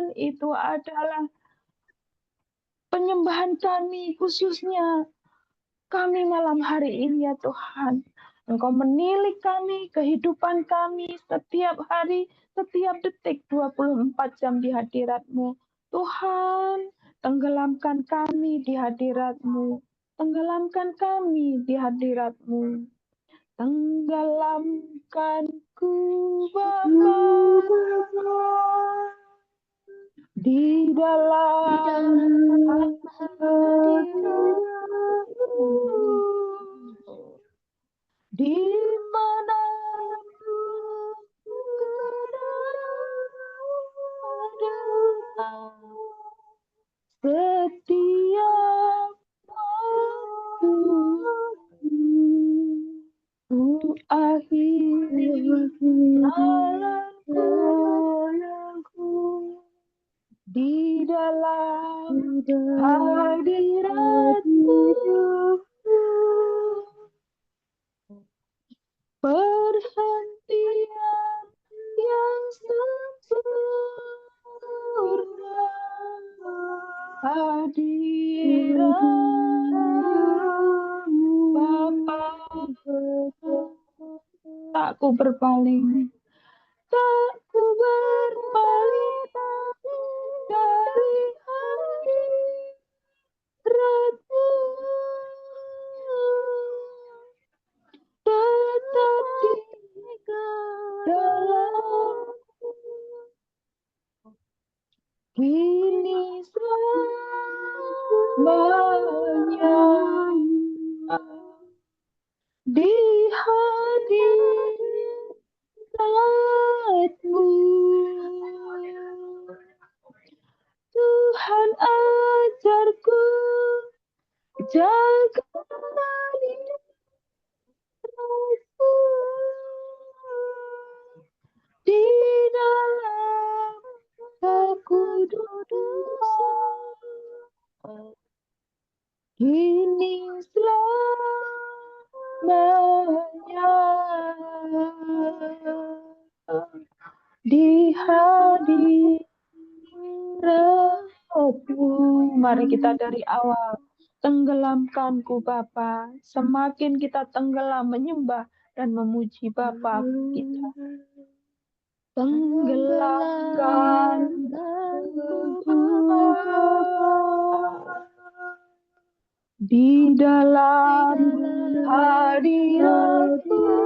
Tuhan, itu adalah penyembahan kami, khususnya kami malam hari ini ya Tuhan. Engkau menilik kami, kehidupan kami setiap hari, setiap detik 24 jam di hadirat-Mu. Tuhan, tenggelamkan kami di hadirat-Mu. Tenggelamkan kami di hadirat-Mu. Tenggelamkanku Bapa di dalam hadirat-Mu, di mana setiap waktu ku akhiri jalanku di dalam hadirat-Mu. Perhentian yang sempurna, hadirat-Mu Bapa. Tak ku berpaling, tak ku berpaling dari hadirat-Mu, tetap di dalam kini selamanya di hadirat-Mu. Tuhan ajarku jaga hadirat-Mu di dalam kekudusan kini selamanya di hadirat-Mu. Mari kita dari awal. Tenggelamkanku Bapa. Semakin kita tenggelam menyembah dan memuji Bapa kita. Tenggelamkanku Bapa di dalam hadirat-Mu,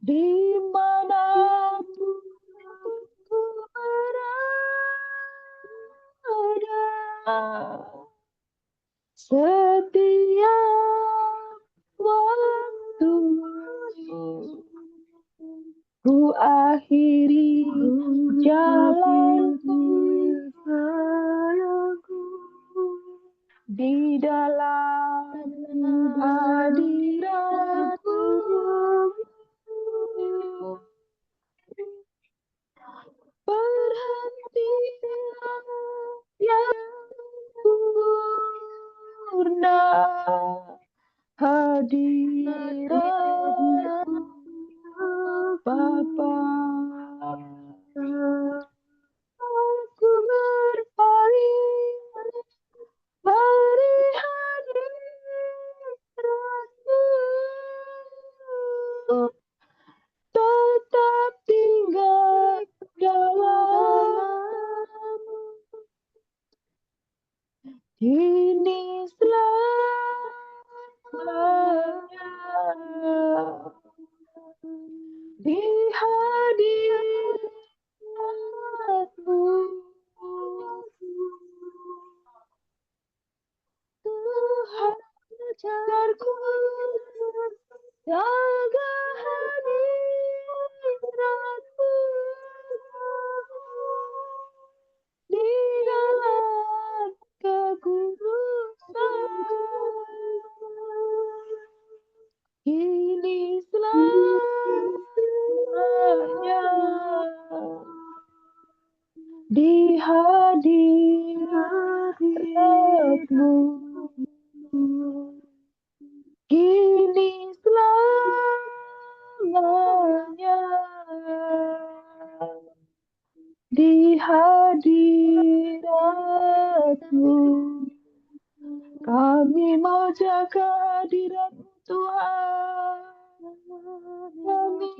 di mana ku berada, setiap waktu ku akhiri jalanku di dalam hadirat-Mu. Perhentian yang sempurna, hadirat-Mu Bapa. Aku berpaling dari hadirat-Mu, tetap tinggal dalam kini selamanya di hadirat-Mu. Tuhan ajarku jaga hadirat-Mu di dalam kekudusan kini selamanya di hadirat-Mu kini selamanya. hadirat-Mu. Kami mau jaga hadirat-Mu, Tuhan. Kami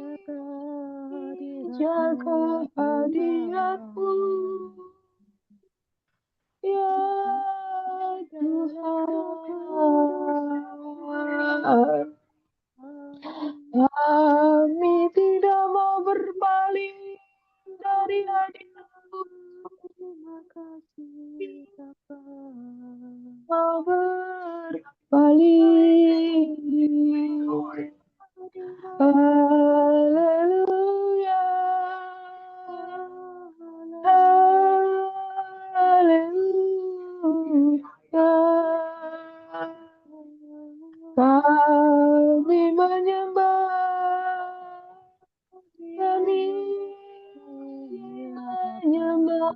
jaga hadirat-Mu. Ya Tuhan, kami tidak mau berpaling dari hadirat-Mu. Mau berpaling. Haleluya. Haleluya. Kami menyembah. Kami menyembah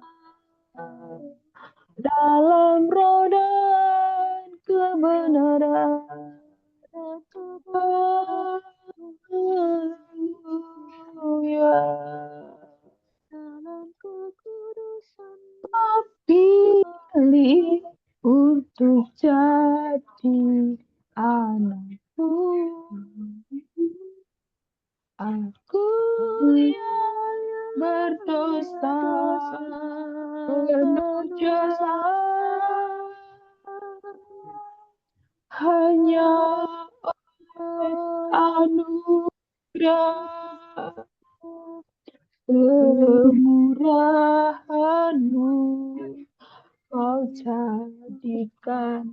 dalam roh dan kebenaran. Haleluya. Pilih untuk jadi anakku. Aku yang berdosa, penuh jasa, hanya oleh anugerah kemurahan-Mu. Kau jadikanku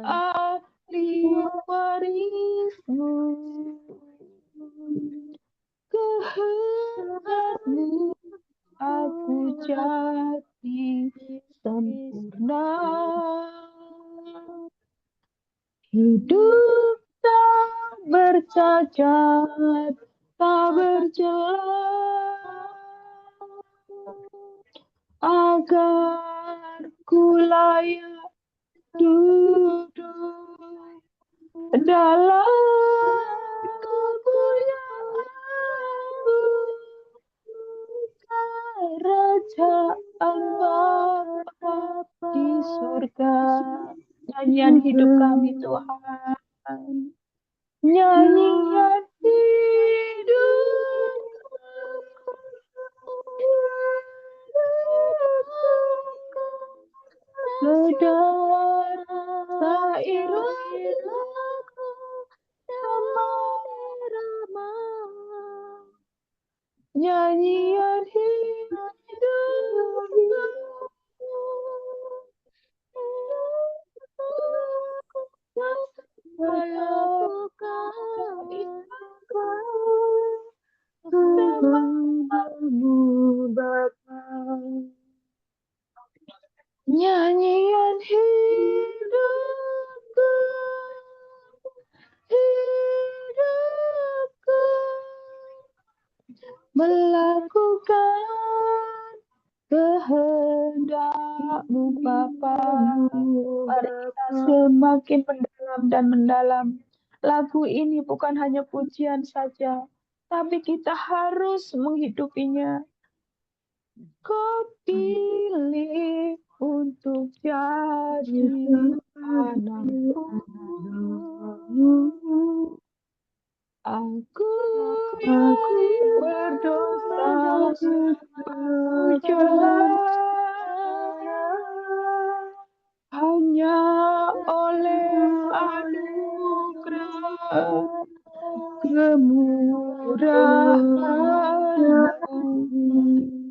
ahli waris-Mu. Kehendak-Mu aku jadi sempurna. Hidup tak bercacat, tak bercela, agar ku layak duduk dalam kemuliaan-Mu, kerajaan Bapa di surga. Nyanyian hidup kami, Tuhan. Nyanyian hidup saudara sairamaku nyanyian hidupku nyanyian hidupku, hidupku melakukan kehendak-Mu Bapa. Mari kita semakin mendalam dan mendalam. Lagu ini bukan hanya pujian saja, tapi kita harus menghidupinya. Kau pilih untuk jadi anakku. Aku yang berdosa, bercela, hanya oleh anugerah kemurahan-Mu.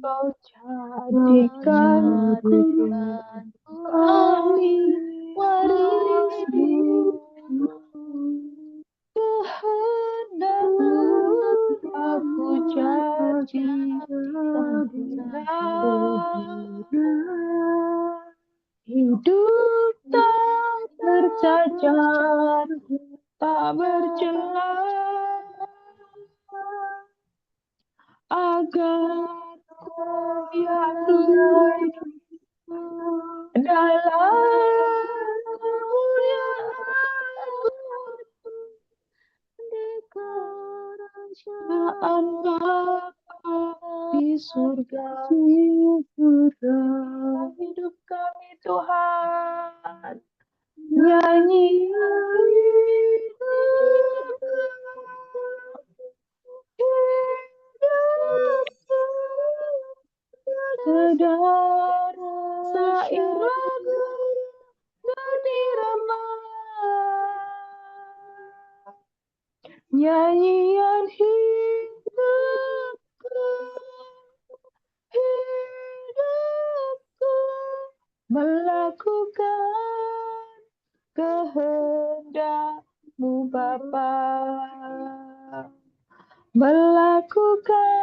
Kau jadikanku ahli waris-Mu. Kehendak-Mu aku jadi sempurna. Hidup tak bercacat, tak bercela, agar ku hidup dalam kemuliaan-Mu, kerajaan Bapa di surga. Hidup kami Tuhan, nyanyian hidupku, hidupku, saudara iraku dan irama, nyanyian hidupku, hidupku, melakukan kehendak-Mu Bapa, melakukan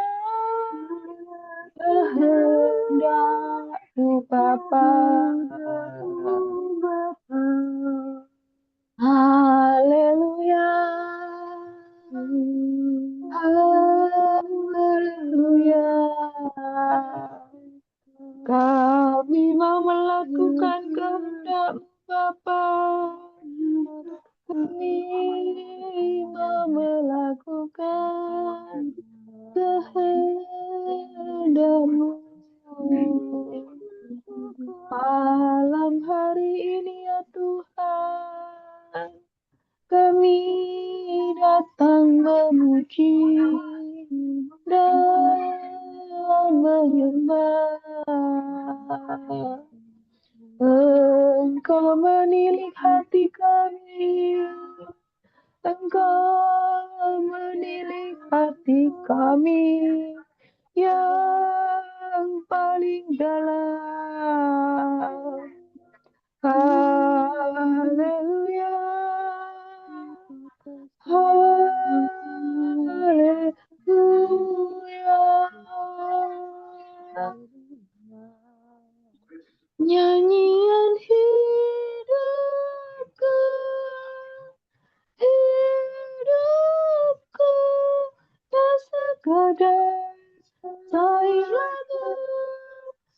kehendak-Mu Bapa. Haleluya, haleluya. Kami mau melakukan kehendak-Mu Bapa. Kami mau melakukan kehendak-Mu. Malam hari ini ya Tuhan, kami datang memuji dan menyembah. Engkau menilik hati kami, Engkau menilik hati kami yang paling dalam. Haleluya, haleluya. Nyanyian hidupku, hidupku, tak sekadar sair lagu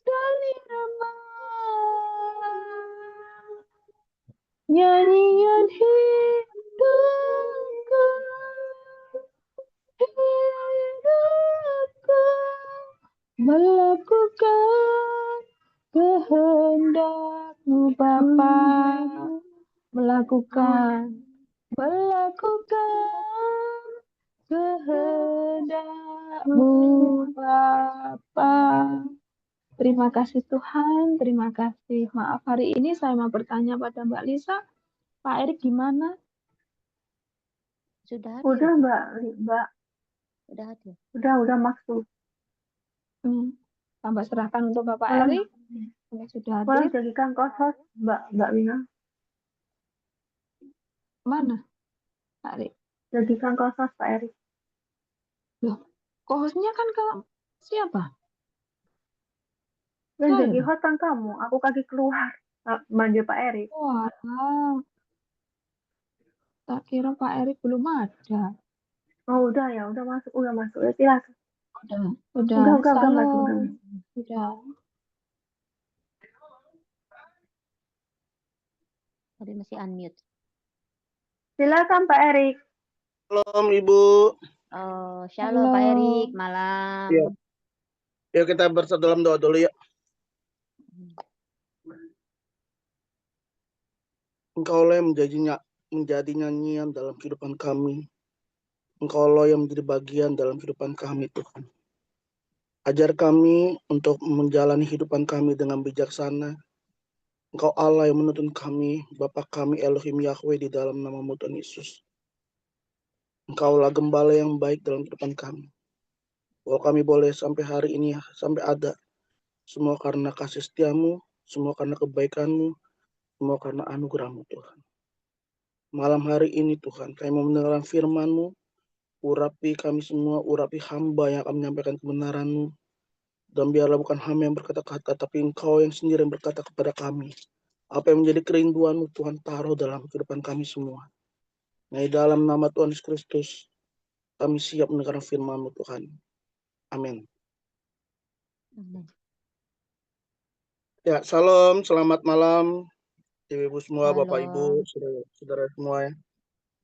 dan irama. Nyanyian hidupku, hidupku, melakukan kehendak-Mu Bapa, melakukan kehendak-Mu Bapa. Terima kasih Tuhan, terima kasih. Maaf, hari ini saya mau bertanya pada Mbak Lisa, Pak Erik gimana? Sudah Udah hadir. Mbak. Sudah hadir. Udah masuk. Tambah serahkan untuk Bapak Malam. Erik. Sudah Malah hadir. jadikan kos-kos Mbak Wina. Mana? Pak Erik. Jadikan kos-kos Pak Erik. Loh, kohosnya kan ke siapa? Yang Saya jadi dong. host kan kamu. Aku kaki keluar. Manggil Pak Erik. Walah. Tak kira Pak Erik belum ada. Oh udah masuk. Ya silakan. Udah Udah Salam. masuk. Udah. Tapi masih unmute. Silakan Pak Erik. Shalom Ibu. Oh, shalom Halo. Pak Erik, malam. Ya. Yuk kita bersatu dalam doa dulu ya. Engkaulah yang menjadi nyanyian dalam kehidupan kami. Engkaulah yang menjadi bagian dalam kehidupan kami Tuhan. Ajar kami untuk menjalani kehidupan kami dengan bijaksana. Engkau Allah yang menuntun kami, Bapa kami Elohim Yahweh di dalam nama-Mu Tuhan Yesus. Engkaulah gembala yang baik dalam kehidupan kami. Bahwa kami boleh sampai hari ini sampai ada. Semua karena kasih setia-Mu, semua karena kebaikan-Mu, semua karena anugerah-Mu Tuhan. Malam hari ini Tuhan, kami mau mendengarkan firman-Mu, urapi kami semua, urapi hamba yang akan menyampaikan kebenaran-Mu, dan biarlah bukan hamba yang berkata-kata, tapi Engkau yang sendiri yang berkata kepada kami. Apa yang menjadi kerinduan-Mu Tuhan taruh dalam kehidupan kami semua. Nah, di dalam nama Tuhan Yesus Kristus, kami siap mendengarkan firman-Mu Tuhan. Amin. Ya, salam, selamat malam, Ibu semua, Halo. Bapak Ibu, saudara semua ya.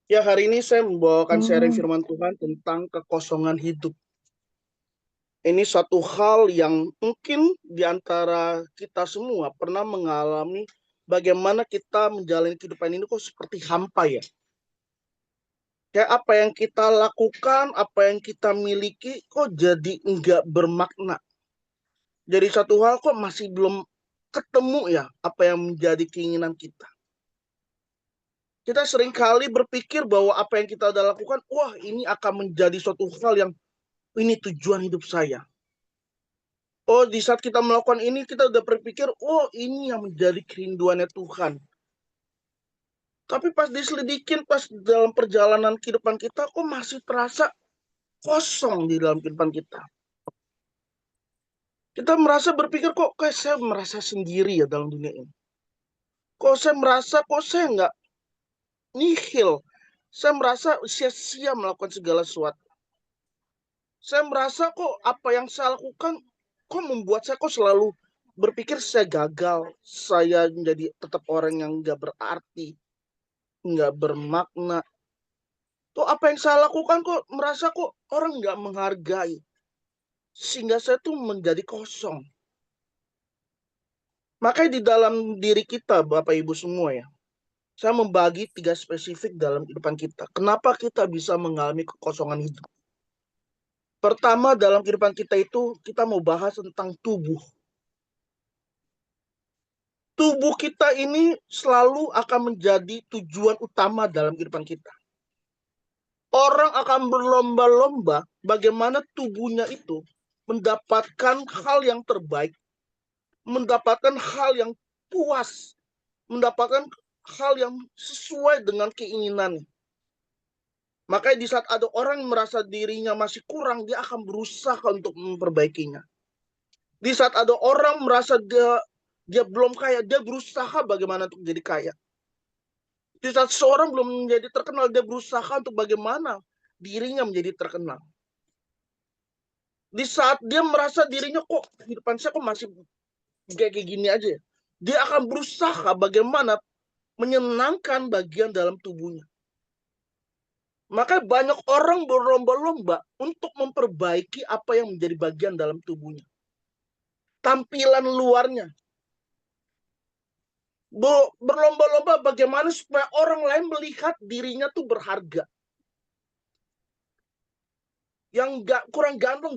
Ya, hari ini saya membawakan sharing firman Tuhan tentang kekosongan hidup. Ini satu hal yang mungkin di antara kita semua pernah mengalami bagaimana kita menjalani kehidupan ini kok seperti hampa ya. Kayak apa yang kita lakukan, apa yang kita miliki kok jadi enggak bermakna. Jadi satu hal kok masih belum ketemu ya apa yang menjadi keinginan kita. Kita seringkali berpikir bahwa apa yang kita udah lakukan, wah ini akan menjadi suatu hal yang ini tujuan hidup saya. Oh, di saat kita melakukan ini, kita udah berpikir, oh ini yang menjadi kerinduannya Tuhan. Tapi pas diselidikin, pas dalam perjalanan kehidupan kita, kok masih terasa kosong di dalam kehidupan kita. Kita merasa berpikir, kok kayak saya merasa sendiri ya dalam dunia ini. Kok saya merasa, kok saya nggak nihil. Saya merasa sia-sia melakukan segala sesuatu. Saya merasa kok apa yang saya lakukan, kok membuat saya kok selalu berpikir saya gagal. Saya menjadi tetap orang yang nggak berarti, nggak bermakna. Tuh apa yang saya lakukan kok merasa kok orang nggak menghargai. Sehingga saya tuh menjadi kosong. Makanya di dalam diri kita, Bapak Ibu semua ya, saya membagi 3 spesifik dalam kehidupan kita. Kenapa kita bisa mengalami kekosongan hidup? Pertama, dalam kehidupan kita itu, kita mau bahas tentang tubuh. Tubuh kita ini selalu akan menjadi tujuan utama dalam kehidupan kita. Orang akan berlomba-lomba bagaimana tubuhnya itu mendapatkan hal yang terbaik, mendapatkan hal yang puas, mendapatkan hal yang sesuai dengan keinginannya. Makanya di saat ada orang yang merasa dirinya masih kurang, dia akan berusaha untuk memperbaikinya. Di saat ada orang merasa dia belum kaya, dia berusaha bagaimana untuk jadi kaya. Di saat seorang belum menjadi terkenal, dia berusaha untuk bagaimana dirinya menjadi terkenal. Di saat dia merasa dirinya kok kehidupan saya kok masih kayak gini aja, dia akan berusaha bagaimana menyenangkan bagian dalam tubuhnya. Maka banyak orang berlomba-lomba untuk memperbaiki apa yang menjadi bagian dalam tubuhnya. Tampilan luarnya. Berlomba-lomba bagaimana supaya orang lain melihat dirinya tuh berharga. Yang kurang ganteng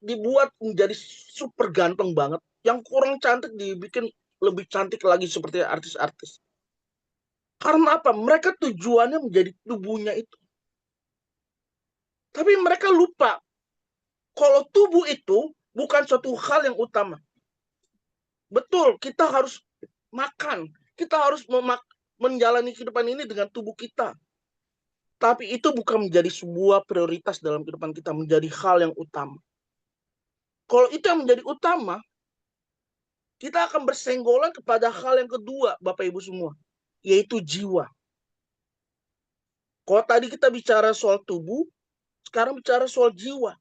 dibuat menjadi super ganteng banget. Yang kurang cantik dibikin lebih cantik lagi seperti artis-artis. Karena apa? Mereka tujuannya menjadi tubuhnya itu. Tapi mereka lupa kalau tubuh itu bukan suatu hal yang utama. Betul, kita harus makan. Kita harus menjalani kehidupan ini dengan tubuh kita. Tapi itu bukan menjadi sebuah prioritas dalam kehidupan kita, menjadi hal yang utama. Kalau itu yang menjadi utama, kita akan bersenggolan kepada hal yang kedua, Bapak Ibu semua, yaitu jiwa. Kalau tadi kita bicara soal tubuh, sekarang bicara soal jiwa.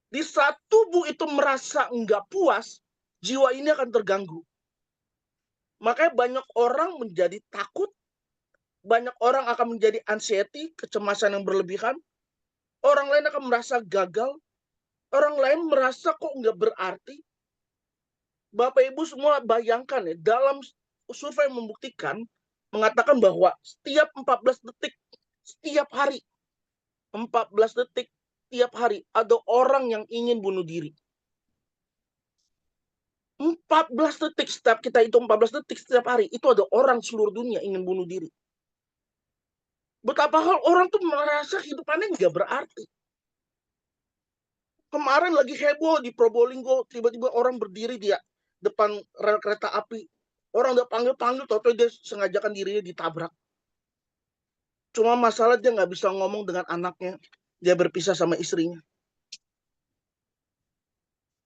Di saat tubuh itu merasa enggak puas, jiwa ini akan terganggu. Makanya banyak orang menjadi takut, banyak orang akan menjadi anxiety, kecemasan yang berlebihan, orang lain akan merasa gagal, orang lain merasa kok enggak berarti. Bapak Ibu semua bayangkan ya, dalam survei membuktikan, mengatakan bahwa setiap 14 detik, setiap hari, 14 detik, tiap hari, ada orang yang ingin bunuh diri. 14 detik, setiap kita itu 14 detik setiap hari, itu ada orang seluruh dunia ingin bunuh diri. Betapa hal orang tuh merasa hidupannya nggak berarti. Kemarin lagi heboh di Probolinggo, tiba-tiba orang berdiri di depan rel kereta api. Orang udah panggil-panggil, tau-tau dia sengajakan dirinya ditabrak. Cuma masalah dia nggak bisa ngomong dengan anaknya. Dia berpisah sama istrinya.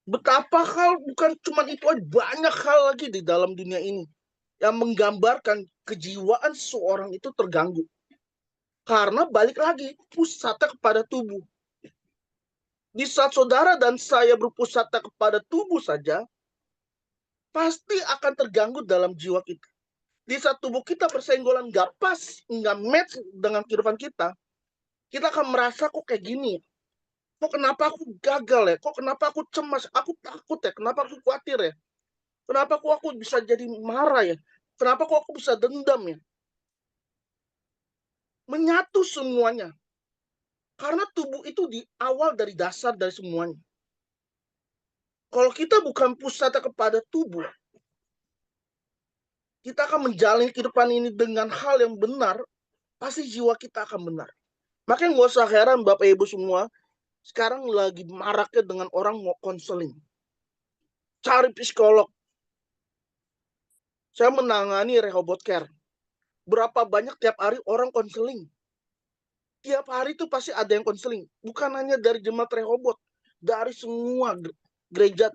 Betapa hal, bukan cuma itu aja, banyak hal lagi di dalam dunia ini yang menggambarkan kejiwaan seorang itu terganggu. Karena balik lagi, pusatnya kepada tubuh. Di saat saudara dan saya berpusatnya kepada tubuh saja, pasti akan terganggu dalam jiwa kita. Di saat tubuh kita bersenggolan nggak pas, nggak match dengan kehidupan kita, kita akan merasa kok kayak gini. Kok kenapa aku gagal ya? Kok kenapa aku cemas? Aku takut ya? Kenapa aku khawatir ya? Kenapa kok aku bisa jadi marah ya? Kenapa kok aku bisa dendam ya? Menyatu semuanya. Karena tubuh itu di awal dari dasar dari semuanya. Kalau kita bukan pusatnya kepada tubuh, kita akan menjalani kehidupan ini dengan hal yang benar, pasti jiwa kita akan benar. Makanya nggak usah heran Bapak Ibu semua, sekarang lagi maraknya dengan orang mau konseling. Cari psikolog. Saya menangani Rehoboth Care. Berapa banyak tiap hari orang konseling. Tiap hari itu pasti ada yang konseling. Bukan hanya dari jemaat Rehoboth. Dari semua gereja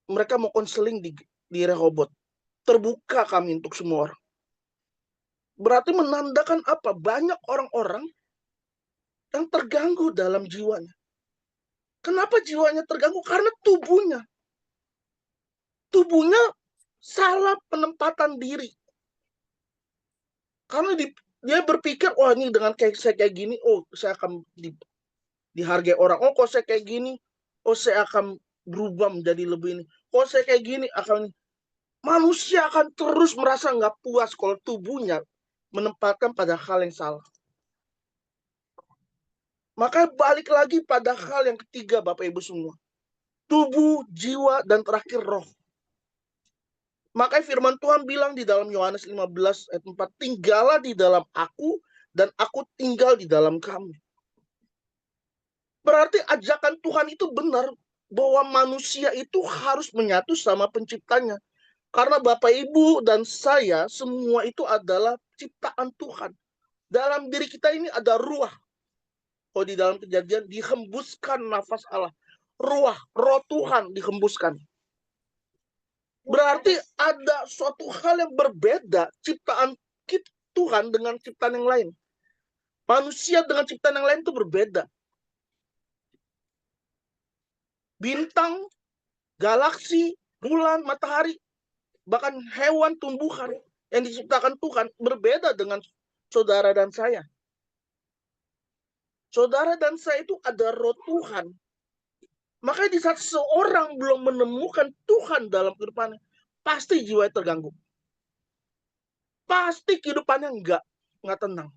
mereka mau konseling di Rehoboth. Terbuka kami untuk semua orang. Berarti menandakan apa? Banyak orang-orang yang terganggu dalam jiwanya. Kenapa jiwanya terganggu? Karena tubuhnya. Tubuhnya salah penempatan diri. Karena dia berpikir, wah ini dengan saya kayak gini, oh saya akan dihargai orang. Oh kok saya kayak gini, oh saya akan berubah menjadi lebih ini. Kok saya kayak gini, manusia akan terus merasa nggak puas kalau tubuhnya menempatkan pada hal yang salah. Maka balik lagi pada hal yang ketiga Bapak Ibu semua. Tubuh, jiwa, dan terakhir roh. Makanya firman Tuhan bilang di dalam Yohanes 15 ayat 4, tinggallah di dalam aku dan aku tinggal di dalam kamu. Berarti ajakan Tuhan itu benar bahwa manusia itu harus menyatu sama penciptanya. Karena Bapak Ibu dan saya semua itu adalah ciptaan Tuhan. Dalam diri kita ini ada ruah. Oh di dalam Kejadian dihembuskan nafas Allah. Ruah, roh Tuhan dihembuskan. Berarti ada suatu hal yang berbeda ciptaan Tuhan dengan ciptaan yang lain. Manusia dengan ciptaan yang lain itu berbeda. Bintang, galaksi, bulan, matahari, bahkan hewan, tumbuhan yang diciptakan Tuhan berbeda dengan saudara dan saya. Saudara dan saya itu ada roh Tuhan. Makanya di saat seorang belum menemukan Tuhan dalam kehidupannya, pasti jiwanya terganggu. Pasti kehidupannya enggak tenang.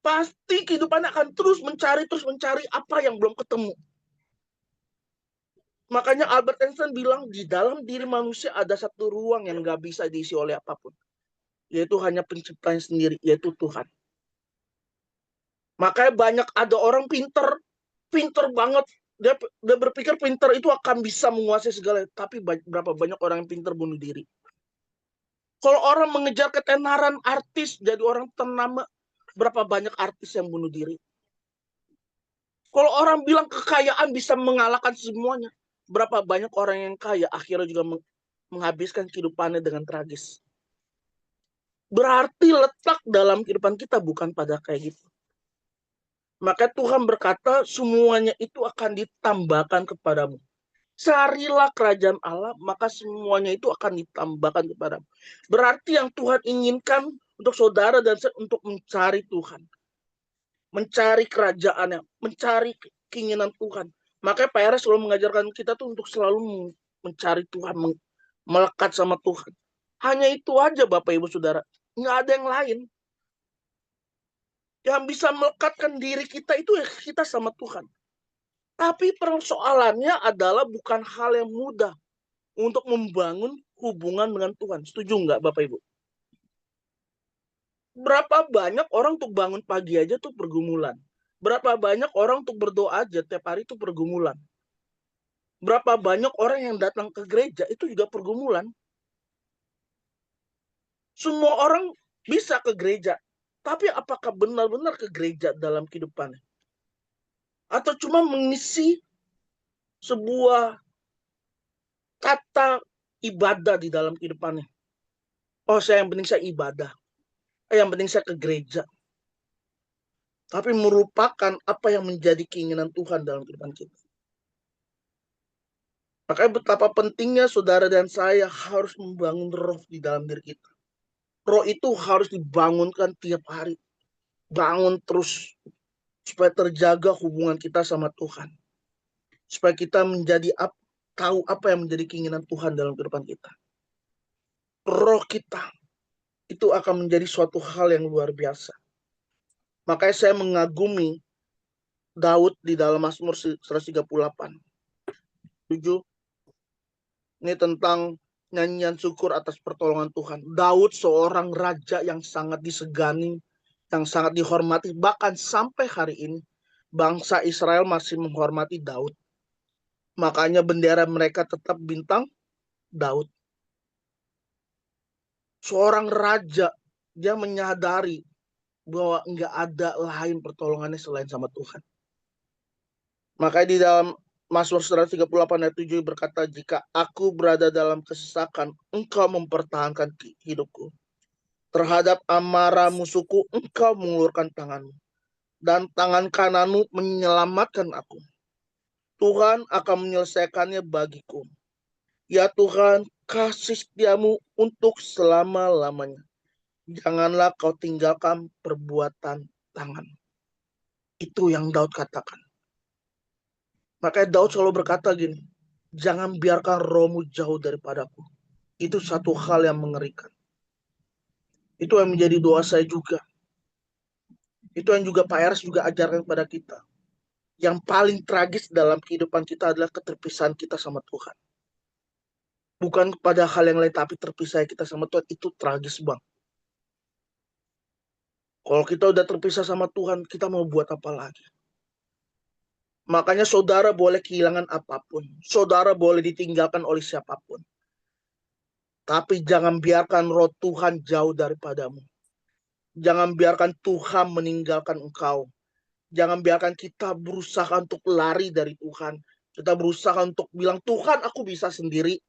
Pasti kehidupannya akan terus mencari apa yang belum ketemu. Makanya Albert Einstein bilang di dalam diri manusia ada satu ruang yang nggak bisa diisi oleh apapun. Yaitu hanya penciptanya sendiri, yaitu Tuhan. Makanya banyak ada orang pinter banget. Dia berpikir pinter itu akan bisa menguasai segala. Tapi berapa banyak orang yang pinter bunuh diri. Kalau orang mengejar ketenaran artis, jadi orang ternama, berapa banyak artis yang bunuh diri. Kalau orang bilang kekayaan bisa mengalahkan semuanya, berapa banyak orang yang kaya akhirnya juga menghabiskan kehidupannya dengan tragis. Berarti letak dalam kehidupan kita bukan pada kayak gitu. Maka Tuhan berkata semuanya itu akan ditambahkan kepadamu. Carilah kerajaan Allah, maka semuanya itu akan ditambahkan kepadamu. Berarti yang Tuhan inginkan untuk saudara dan saya untuk mencari Tuhan. Mencari kerajaannya, mencari keinginan Tuhan. Makanya Pak Eres selalu mengajarkan kita tuh untuk selalu mencari Tuhan, melekat sama Tuhan. Hanya itu aja Bapak Ibu Saudara. Nggak ada yang lain. Yang bisa melekatkan diri kita itu ya kita sama Tuhan. Tapi persoalannya adalah bukan hal yang mudah untuk membangun hubungan dengan Tuhan. Setuju nggak Bapak Ibu? Berapa banyak orang untuk bangun pagi aja tuh pergumulan. Berapa banyak orang untuk berdoa aja tiap hari itu pergumulan. Berapa banyak orang yang datang ke gereja itu juga pergumulan. Semua orang bisa ke gereja. Tapi apakah benar-benar ke gereja dalam kehidupannya? Atau cuma mengisi sebuah kata ibadah di dalam kehidupannya. Oh, yang penting saya ibadah. Yang penting saya ke gereja. Tapi merupakan apa yang menjadi keinginan Tuhan dalam kehidupan kita. Makanya betapa pentingnya saudara dan saya harus membangun roh di dalam diri kita. Roh itu harus dibangunkan tiap hari. Bangun terus. supaya terjaga hubungan kita sama Tuhan. Supaya kita tahu apa yang menjadi keinginan Tuhan dalam kehidupan kita. Roh kita itu akan menjadi suatu hal yang luar biasa. Makanya saya mengagumi Daud di dalam Mazmur 138. 7. Ini tentang nyanyian syukur atas pertolongan Tuhan. Daud seorang raja yang sangat disegani, yang sangat dihormati. Bahkan sampai hari ini, bangsa Israel masih menghormati Daud. Makanya bendera mereka tetap bintang Daud. Seorang raja, dia menyadari bahwa enggak ada lain pertolongannya selain sama Tuhan. Makanya di dalam Mazmur 138 ayat 7 berkata, jika aku berada dalam kesesakan, engkau mempertahankan hidupku. Terhadap amarah musuhku, engkau mengulurkan tanganmu. Dan tangan kananmu menyelamatkan aku. Tuhan akan menyelesaikannya bagiku. Ya Tuhan, kasih setiamu untuk selama-lamanya. Janganlah kau tinggalkan perbuatan tangan. Itu yang Daud katakan. Makanya Daud selalu berkata gini, jangan biarkan rohmu jauh daripadaku. Itu satu hal yang mengerikan. Itu yang menjadi doa saya juga. Itu yang juga Pak Eres juga ajarkan kepada kita. Yang paling tragis dalam kehidupan kita adalah keterpisahan kita sama Tuhan. Bukan pada hal yang lain, tapi terpisah kita sama Tuhan. Itu tragis, Bang. Kalau kita udah terpisah sama Tuhan, kita mau buat apa lagi? Makanya saudara boleh kehilangan apapun. Saudara boleh ditinggalkan oleh siapapun. Tapi jangan biarkan roh Tuhan jauh daripadamu. Jangan biarkan Tuhan meninggalkan engkau. Jangan biarkan kita berusaha untuk lari dari Tuhan. Kita berusaha untuk bilang, Tuhan aku bisa sendiri.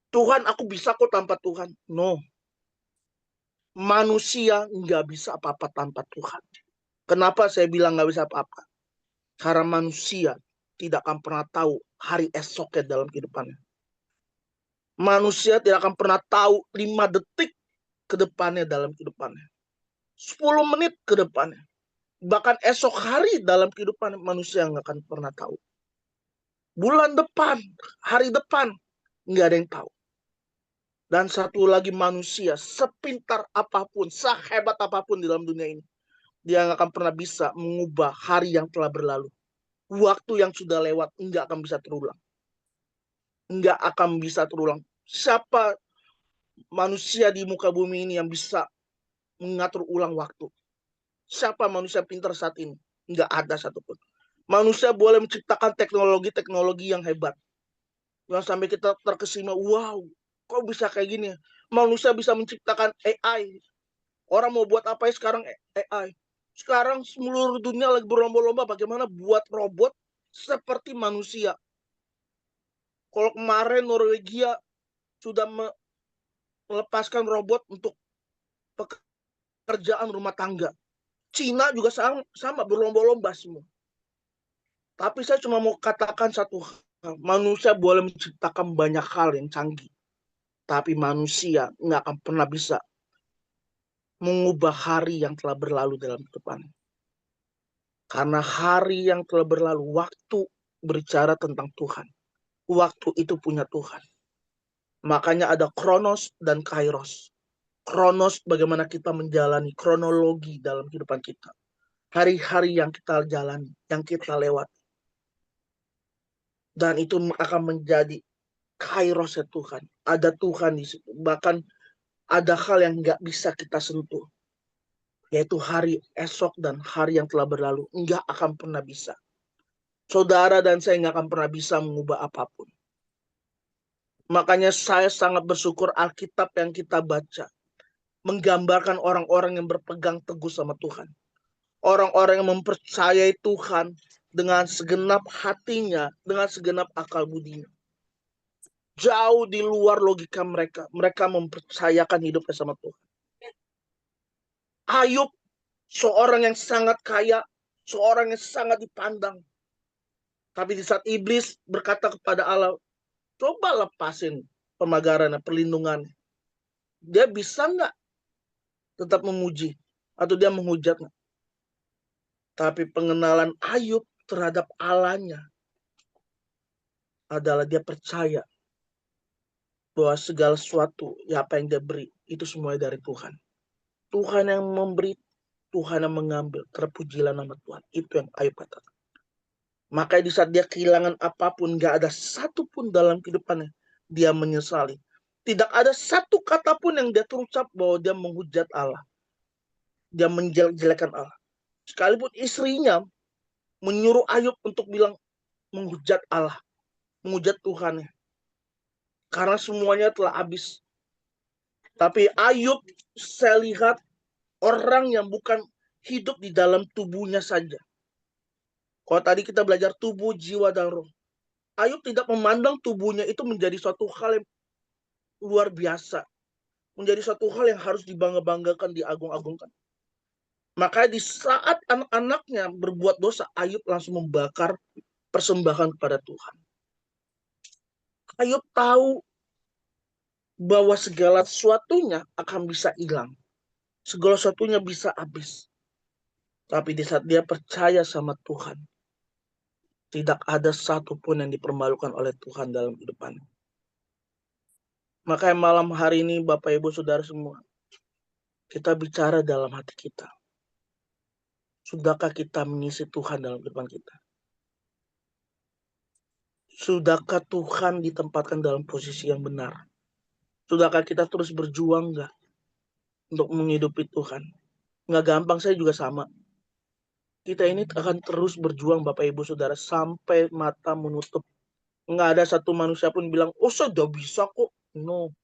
Tuhan aku bisa kok tanpa Tuhan. No. Manusia nggak bisa apa-apa tanpa Tuhan. Kenapa saya bilang nggak bisa apa-apa? Karena manusia tidak akan pernah tahu hari esoknya dalam kehidupannya. Manusia tidak akan pernah tahu 5 detik ke depannya dalam kehidupannya. 10 menit ke depannya. Bahkan esok hari dalam kehidupan manusia nggak akan pernah tahu. Bulan depan, hari depan, nggak ada yang tahu. Dan satu lagi manusia, sepintar apapun, sehebat apapun di dalam dunia ini, dia nggak akan pernah bisa mengubah hari yang telah berlalu. Waktu yang sudah lewat nggak akan bisa terulang. Nggak akan bisa terulang. Siapa manusia di muka bumi ini yang bisa mengatur ulang waktu? Siapa manusia pintar saat ini? Nggak ada satupun. Manusia boleh menciptakan teknologi-teknologi yang hebat. Yang sampai kita terkesima, wow, kok bisa kayak gini? Manusia bisa menciptakan AI. Orang mau buat apa ya sekarang AI? Sekarang seluruh dunia lagi berlomba-lomba bagaimana buat robot seperti manusia. Kalau kemarin Norwegia sudah melepaskan robot untuk pekerjaan rumah tangga. Cina juga sama berlomba-lomba semua. Tapi saya cuma mau katakan satu hal. Manusia boleh menciptakan banyak hal yang canggih. Tapi manusia nggak akan pernah bisa mengubah hari yang telah berlalu dalam kehidupan. Karena hari yang telah berlalu, waktu berbicara tentang Tuhan. Waktu itu punya Tuhan. Makanya ada Kronos dan Kairos. Kronos bagaimana kita menjalani kronologi dalam kehidupan kita. Hari-hari yang kita jalani, yang kita lewati. Dan itu akan menjadi Kairosnya Tuhan. Ada Tuhan di situ. Bahkan ada hal yang nggak bisa kita sentuh. Yaitu hari esok dan hari yang telah berlalu. Nggak akan pernah bisa. Saudara dan saya nggak akan pernah bisa mengubah apapun. Makanya saya sangat bersyukur Alkitab yang kita baca. Menggambarkan orang-orang yang berpegang teguh sama Tuhan. Orang-orang yang mempercayai Tuhan dengan segenap hatinya, dengan segenap akal budinya. Jauh di luar logika mereka. Mereka mempercayakan hidupnya sama Tuhan. Ayub, seorang yang sangat kaya, seorang yang sangat dipandang. Tapi di saat iblis berkata kepada Allah, coba lepasin pemagaran, perlindungan. Dia bisa nggak tetap memuji? Atau dia menghujat? Tapi pengenalan Ayub terhadap Allahnya adalah dia percaya bahwa segala sesuatu apa yang dia beri itu semuanya dari Tuhan. Tuhan yang memberi, Tuhan yang mengambil. Terpujilah nama Tuhan. Itu yang Ayub katakan. Makanya di saat dia kehilangan apapun, gak ada satupun dalam kehidupannya dia menyesali. Tidak ada satu kata pun yang dia terucap bahwa dia menghujat Allah. Dia menjelek-jelekan Allah. Sekalipun istrinya menyuruh Ayub untuk bilang menghujat Allah. Menghujat Tuhan. Karena semuanya telah habis. Tapi Ayub, saya lihat orang yang bukan hidup di dalam tubuhnya saja. Kalau tadi kita belajar tubuh, jiwa, dan roh. Ayub tidak memandang tubuhnya itu menjadi suatu hal yang luar biasa. Menjadi suatu hal yang harus dibangga-banggakan, diagung-agungkan. Makanya di saat anak-anaknya berbuat dosa, Ayub langsung membakar persembahan kepada Tuhan. Ayub tahu bahwa segala sesuatunya akan bisa hilang. Segala sesuatunya bisa habis. Tapi di saat dia percaya sama Tuhan, tidak ada satupun yang dipermalukan oleh Tuhan dalam kehidupannya. Makanya malam hari ini Bapak Ibu Saudara semua, kita bicara dalam hati kita. Sudahkah kita mengisi Tuhan dalam kehidupan kita? Sudahkah Tuhan ditempatkan dalam posisi yang benar? Sudahkah kita terus berjuang enggak untuk menghidupi Tuhan? Nggak gampang, saya juga sama. Kita ini akan terus berjuang Bapak Ibu Saudara sampai mata menutup. Nggak ada satu manusia pun bilang, oh saya udah bisa kok. No.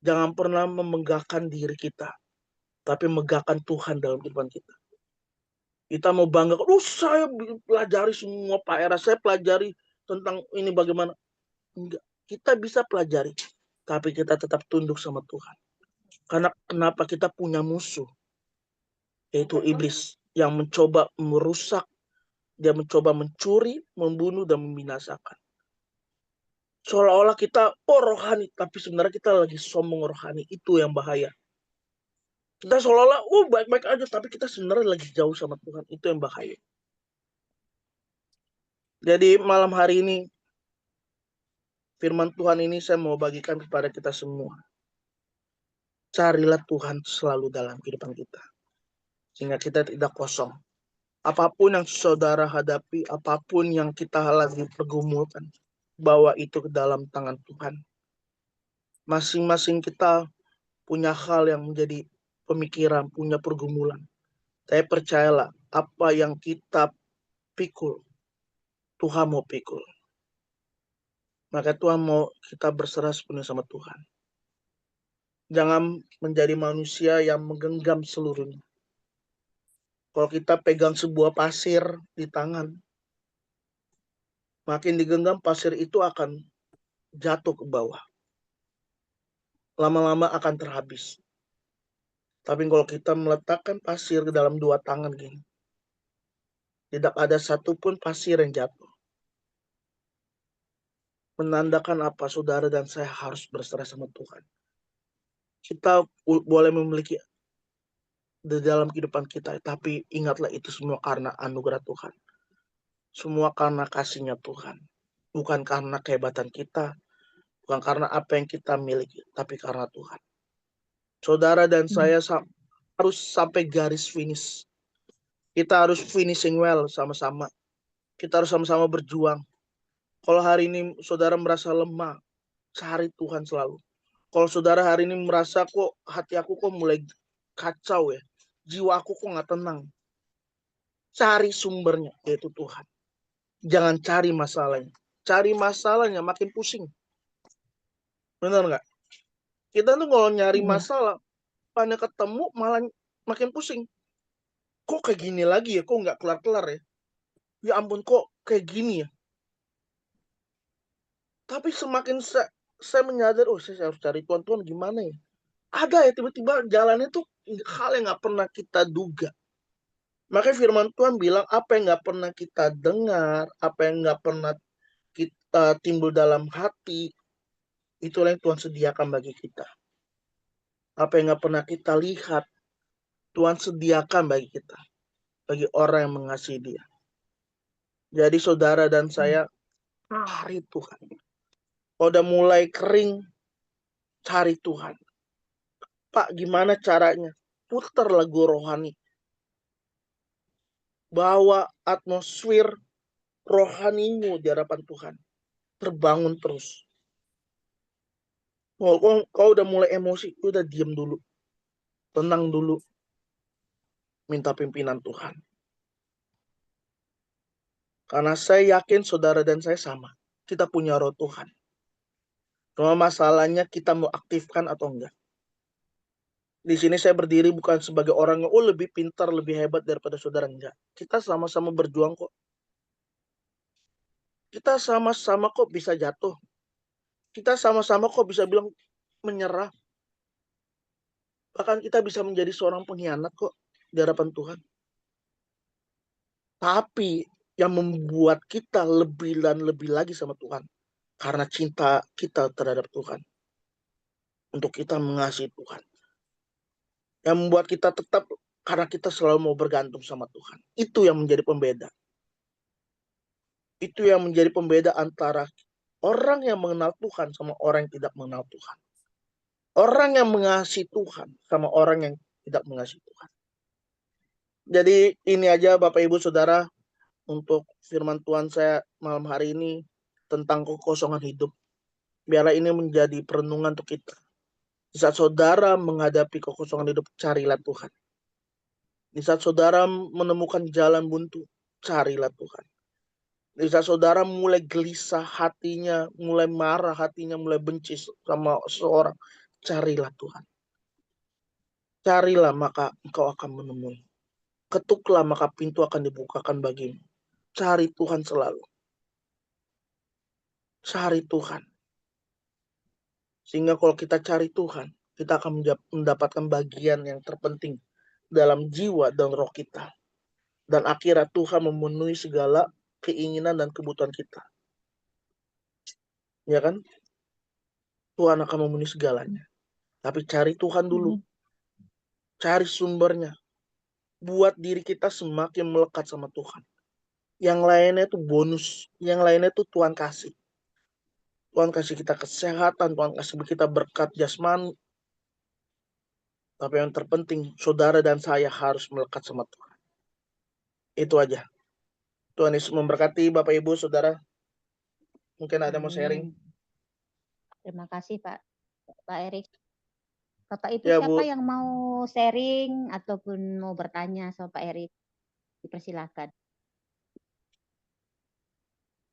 Jangan pernah memegahkan diri kita. Tapi megahkan Tuhan dalam kehidupan kita. Kita mau bangga, oh saya pelajari semua Pak Era, saya pelajari tentang ini bagaimana. Enggak. Kita bisa pelajari. Tapi kita tetap tunduk sama Tuhan. Karena kenapa kita punya musuh? Yaitu iblis. Yang mencoba merusak. Dia mencoba mencuri, membunuh, dan membinasakan. Seolah-olah kita rohani, tapi sebenarnya kita lagi sombong rohani. Itu yang bahaya. Kita seolah-olah baik-baik aja, tapi kita sebenarnya lagi jauh sama Tuhan. Itu yang bahaya. Jadi malam hari ini, firman Tuhan ini saya mau bagikan kepada kita semua. Carilah Tuhan selalu dalam kehidupan kita. Sehingga kita tidak kosong. Apapun yang saudara hadapi, apapun yang kita lagi pergumulkan, bawa itu ke dalam tangan Tuhan. Masing-masing kita punya hal yang menjadi pemikiran, punya pergumulan. Saya percayalah, apa yang kita pikul, Tuhan mau pikul. Maka Tuhan mau kita berserah sepenuhnya sama Tuhan. Jangan menjadi manusia yang menggenggam seluruhnya. Kalau kita pegang sebuah pasir di tangan, makin digenggam pasir itu akan jatuh ke bawah. Lama-lama akan terhabis. Tapi kalau kita meletakkan pasir ke dalam dua tangan gini, tidak ada satupun pasir yang jatuh. Menandakan apa? Saudara dan saya harus berserah sama Tuhan. Kita boleh memiliki di dalam kehidupan kita, tapi ingatlah itu semua karena anugerah Tuhan. Semua karena kasih-Nya Tuhan. Bukan karena kehebatan kita, bukan karena apa yang kita miliki, tapi karena Tuhan. Saudara dan saya harus sampai garis finish. Kita harus finishing well sama-sama. Kita harus sama-sama berjuang. Kalau hari ini saudara merasa lemah, cari Tuhan selalu. Kalau saudara hari ini merasa kok hati aku kok mulai kacau ya, jiwa aku kok nggak tenang, cari sumbernya, yaitu Tuhan. Jangan cari masalahnya. Cari masalahnya makin pusing. Benar nggak? Kita tuh kalau nyari masalah, hanya ketemu malah makin pusing. Kok kayak gini lagi ya? Kok nggak kelar-kelar ya? Ya ampun, kok kayak gini ya? Tapi semakin saya menyadar, saya harus cari Tuhan gimana ya? Ada ya tiba-tiba jalannya tuh hal yang nggak pernah kita duga. Makanya firman Tuhan bilang apa yang nggak pernah kita dengar, apa yang nggak pernah kita timbul dalam hati, itulah yang Tuhan sediakan bagi kita. Apa yang nggak pernah kita lihat, Tuhan sediakan bagi kita. bagi orang yang mengasihi Dia. Jadi saudara dan saya cari Tuhan. Kalau udah mulai kering, cari Tuhan. Pak, gimana caranya? Putar lagu rohani. Bawa atmosfer rohanimu di hadapan Tuhan. Terbangun terus. Kau udah mulai emosi, udah diem dulu. Tenang dulu. Minta pimpinan Tuhan. Karena saya yakin saudara dan saya sama. Kita punya roh Tuhan. Cuma masalahnya kita mau aktifkan atau enggak. Di sini saya berdiri bukan sebagai orang yang lebih pintar, lebih hebat daripada saudara. Enggak. Kita sama-sama berjuang kok. Kita sama-sama kok bisa jatuh. Kita sama-sama kok bisa bilang menyerah. Bahkan kita bisa menjadi seorang pengkhianat kok di hadapan Tuhan. Tapi yang membuat kita lebih dan lebih lagi sama Tuhan. Karena cinta kita terhadap Tuhan. Untuk kita mengasihi Tuhan. Yang membuat kita tetap karena kita selalu mau bergantung sama Tuhan. Itu yang menjadi pembeda. Itu yang menjadi pembeda antara orang yang mengenal Tuhan sama orang yang tidak mengenal Tuhan. Orang yang mengasihi Tuhan sama orang yang tidak mengasihi Tuhan. Jadi ini aja Bapak Ibu Saudara untuk firman Tuhan saya malam hari ini tentang kekosongan hidup. Biarlah ini menjadi perenungan untuk kita. Di saat saudara menghadapi kekosongan hidup, carilah Tuhan. Di saat saudara menemukan jalan buntu, carilah Tuhan. Di saat saudara mulai gelisah hatinya, mulai marah hatinya, mulai benci sama seorang, carilah Tuhan. Carilah maka engkau akan menemui. Ketuklah maka pintu akan dibukakan bagimu. Cari Tuhan selalu. Cari Tuhan. Sehingga kalau kita cari Tuhan, kita akan mendapatkan bagian yang terpenting dalam jiwa dan roh kita. Dan akhirnya Tuhan memenuhi segala keinginan dan kebutuhan kita. Ya kan? Tuhan akan memenuhi segalanya. Tapi cari Tuhan dulu. Cari sumbernya. Buat diri kita semakin melekat sama Tuhan. Yang lainnya itu bonus. Yang lainnya itu Tuhan kasih. Tuhan kasih kita kesehatan. Tuhan kasih kita berkat jasmani. Tapi yang terpenting, saudara dan saya harus melekat sama Tuhan. Itu aja. Tuhan Yesus memberkati Bapak Ibu, Saudara. Mungkin ada mau sharing. Terima kasih Pak Erik. Bapak Ibu Ya, siapa Bu. yang mau sharing ataupun mau bertanya sama Pak Erik? Dipersilakan.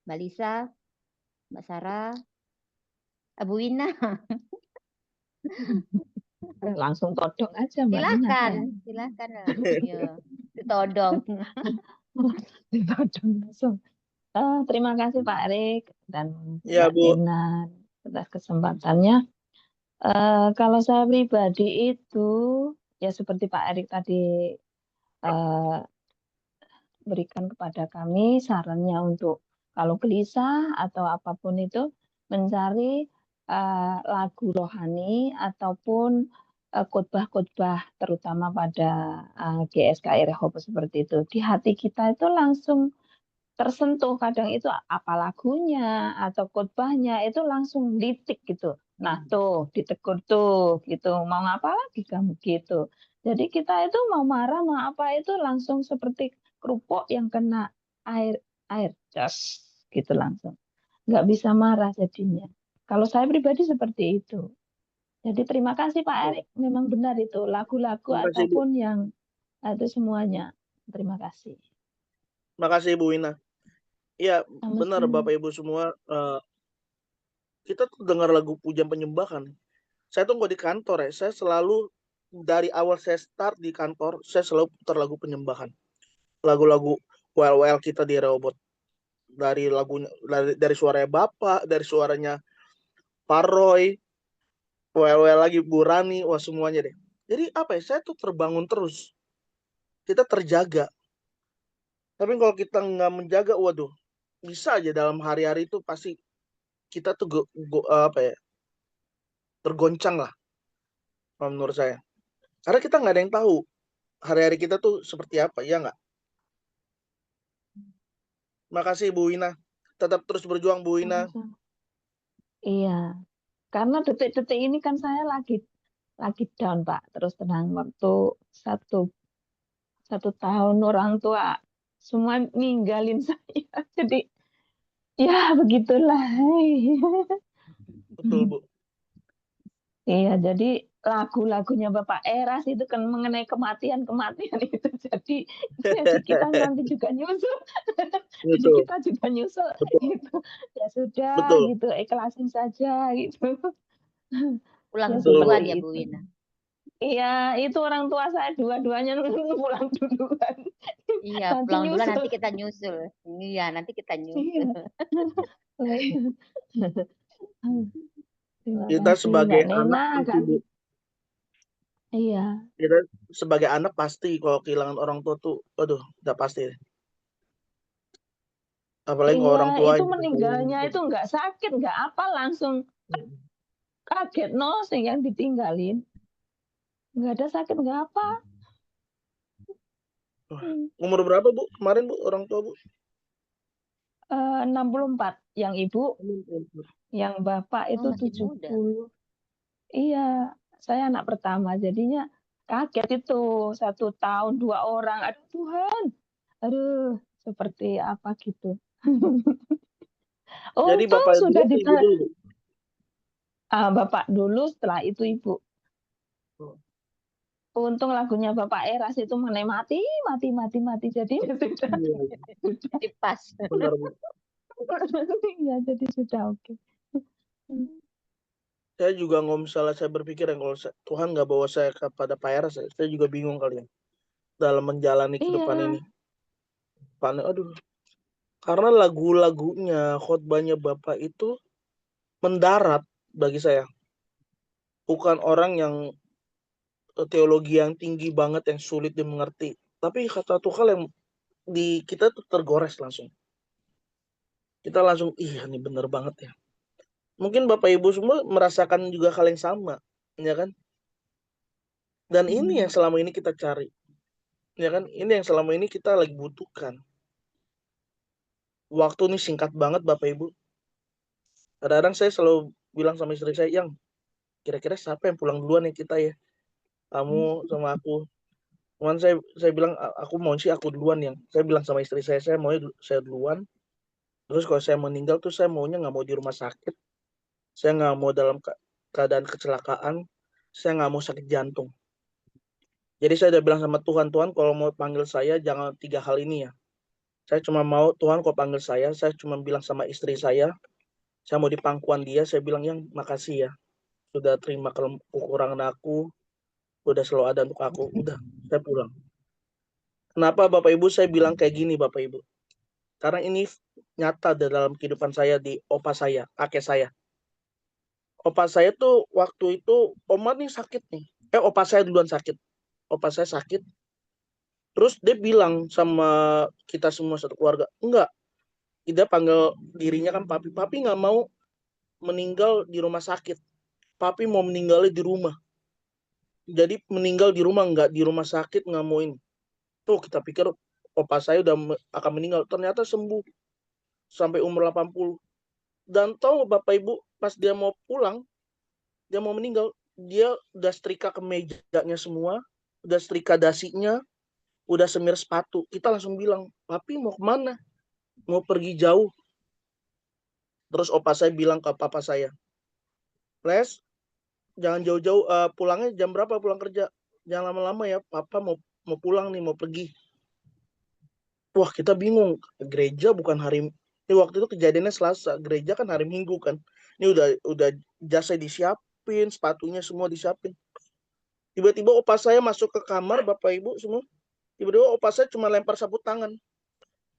Mbak Lisa, Mbak Sarah, Bu Wina. Langsung todong aja Mbak Nina. Silakan langsung ya. Ditodong. Ditodong langsung. Terima kasih Pak Erik dan Ya, Mbak Bu. Nina atas kesempatannya. Kalau saya pribadi itu ya seperti Pak Erik tadi berikan kepada kami sarannya untuk kalau gelisah atau apapun itu mencari lagu rohani ataupun khotbah-khotbah terutama pada GSKI Rehoboth seperti itu. Di hati kita itu langsung tersentuh, kadang itu apa lagunya atau khotbahnya itu langsung ditik gitu. Nah tuh ditegur tuh gitu, mau apa lagi kamu gitu. Jadi kita itu mau marah mau apa itu langsung seperti kerupuk yang kena air jas gitu langsung. Nggak bisa marah jadinya. Kalau saya pribadi seperti itu. Jadi terima kasih Pak Erik, memang benar itu lagu-lagu Terima kasih, Bu. ataupun yang itu semuanya. Terima kasih. Terima kasih, Bu Wina. Iya, benar Sama-sama. Bapak Ibu semua. Kita tuh dengar lagu pujian penyembahan. Saya tuh nggak di kantor ya. Saya selalu dari awal saya start di kantor, saya selalu putar lagu penyembahan. Lagu-lagu well kita di Rehoboth. Dari lagunya, dari suaranya Bapak, dari suaranya Pak Roy, well lagi Bu Rani, wah semuanya deh. Jadi apa ya? Saya tuh terbangun terus. Kita terjaga. Tapi kalau kita nggak menjaga, waduh, bisa aja dalam hari-hari itu pasti kita tuh tergoncang lah, menurut saya. Karena kita nggak ada yang tahu hari-hari kita tuh seperti apa, ya nggak? Makasih Bu Wina. Tetap terus berjuang Bu Wina. Sama-sama. Iya, karena detik-detik ini kan saya lagi down Pak. Terus tenang waktu satu tahun orang tua semua ninggalin saya. Jadi ya begitulah. Betul Bu. Iya, jadi lagu-lagunya Bapak Eras itu kan mengenai kematian-kematian itu. Jadi kita nanti juga nyusul. Jadi Betul. kita juga nyusul Betul. gitu. Ya sudah Betul. gitu, ikhlasin saja gitu. Pulang Ya Betul, Bu. duluan seperti ya Bu itu. Wina. Iya, itu orang tua saya dua-duanya pulang duluan. Iya, Nanti pulang duluan nanti nyusul. kita nyusul. Iya, nanti kita Iya. nyusul. Terima Kita kasih sebagai Mbak anak Nena pasti kan. Bu. Iya. Kita sebagai anak pasti kalau kehilangan orang tua tuh, aduh, udah pasti. Apalagi kalau Iya, orang tua itu yang kita meninggalnya sayang. itu nggak sakit, nggak apa, langsung kaget no, sing yang ditinggalin. Nggak ada sakit, nggak apa. Umur berapa Bu kemarin Bu orang tua Bu? 64 yang ibu, yang bapak Oh, itu masih muda. 70. Iya, saya anak pertama, jadinya kaget itu 1 tahun 2 orang. Aduh Tuhan, aduh seperti apa gitu. Jadi Untung Bapak dulu sudah atau Ibu dulu? bapak dulu, setelah itu ibu. Oh. Untung lagunya Bapak Eras itu mengenai mati. Jadi sudah. Jadi pas. Benar Bu. Ya, jadi sudah oke. Saya juga kalau misalnya saya berpikir yang kalau Tuhan nggak bawa saya kepada Pak Eras, saya juga bingung kali ya dalam menjalani kehidupan Iya, ini. Aduh, karena lagu-lagunya, khotbahnya Bapak itu mendarat bagi saya. Bukan orang yang teologi yang tinggi banget, yang sulit dimengerti. Tapi satu hal yang di kita tuh tergores langsung. Kita langsung, iya ini bener banget ya. Mungkin Bapak Ibu semua merasakan juga hal yang sama, ya kan? Dan ini yang selama ini kita cari, ya kan? Ini yang selama ini kita lagi butuhkan. Waktu ini singkat banget Bapak Ibu. Kadang-kadang saya selalu bilang sama istri saya, yang kira-kira siapa yang pulang duluan ya kita ya? Kamu sama aku. Cuman saya bilang aku mau sih aku duluan yang. Saya bilang sama istri saya mau saya duluan. Terus kalau saya meninggal tuh saya maunya nggak mau di rumah sakit. Saya nggak mau dalam keadaan kecelakaan. Saya nggak mau sakit jantung. Jadi saya udah bilang sama Tuhan, Tuhan kalau mau panggil saya jangan 3 hal ini ya. Saya cuma mau Tuhan kalau panggil saya cuma bilang sama istri saya mau di pangkuan dia, saya bilang yang makasih ya. Sudah terima kekurangan aku, udah selalu ada untuk aku, udah saya pulang. Kenapa Bapak Ibu saya bilang kayak gini Bapak Ibu? Karena ini nyata dalam kehidupan saya di opa saya, kakek saya. Opa saya tuh waktu itu, oma nih sakit nih. Opa saya duluan sakit. Opa saya sakit. Terus dia bilang sama kita semua satu keluarga, enggak. Dia panggil dirinya kan papi. Papi nggak mau meninggal di rumah sakit. Papi mau meninggalnya di rumah. Jadi meninggal di rumah, nggak di rumah sakit, nggak mau ini. Tuh kita pikir opa saya udah akan meninggal. Ternyata sembuh sampai umur 80. Dan tahu Bapak Ibu, pas dia mau pulang, dia mau meninggal, dia udah setrika kemejanya semua, udah setrika dasinya, udah semir sepatu. Kita langsung bilang, papi mau kemana? Mau pergi jauh. Terus opa saya bilang ke papa saya, Les, jangan jauh-jauh, pulangnya jam berapa pulang kerja? Jangan lama-lama ya, papa mau pulang nih, mau pergi. Wah kita bingung, gereja bukan hari, ini waktu itu kejadiannya Selasa, gereja kan hari Minggu kan. Ini udah jasa disiapin, sepatunya semua disiapin. Tiba-tiba opa saya masuk ke kamar, Bapak Ibu semua. Tiba-tiba opa saya cuma lempar sabut tangan.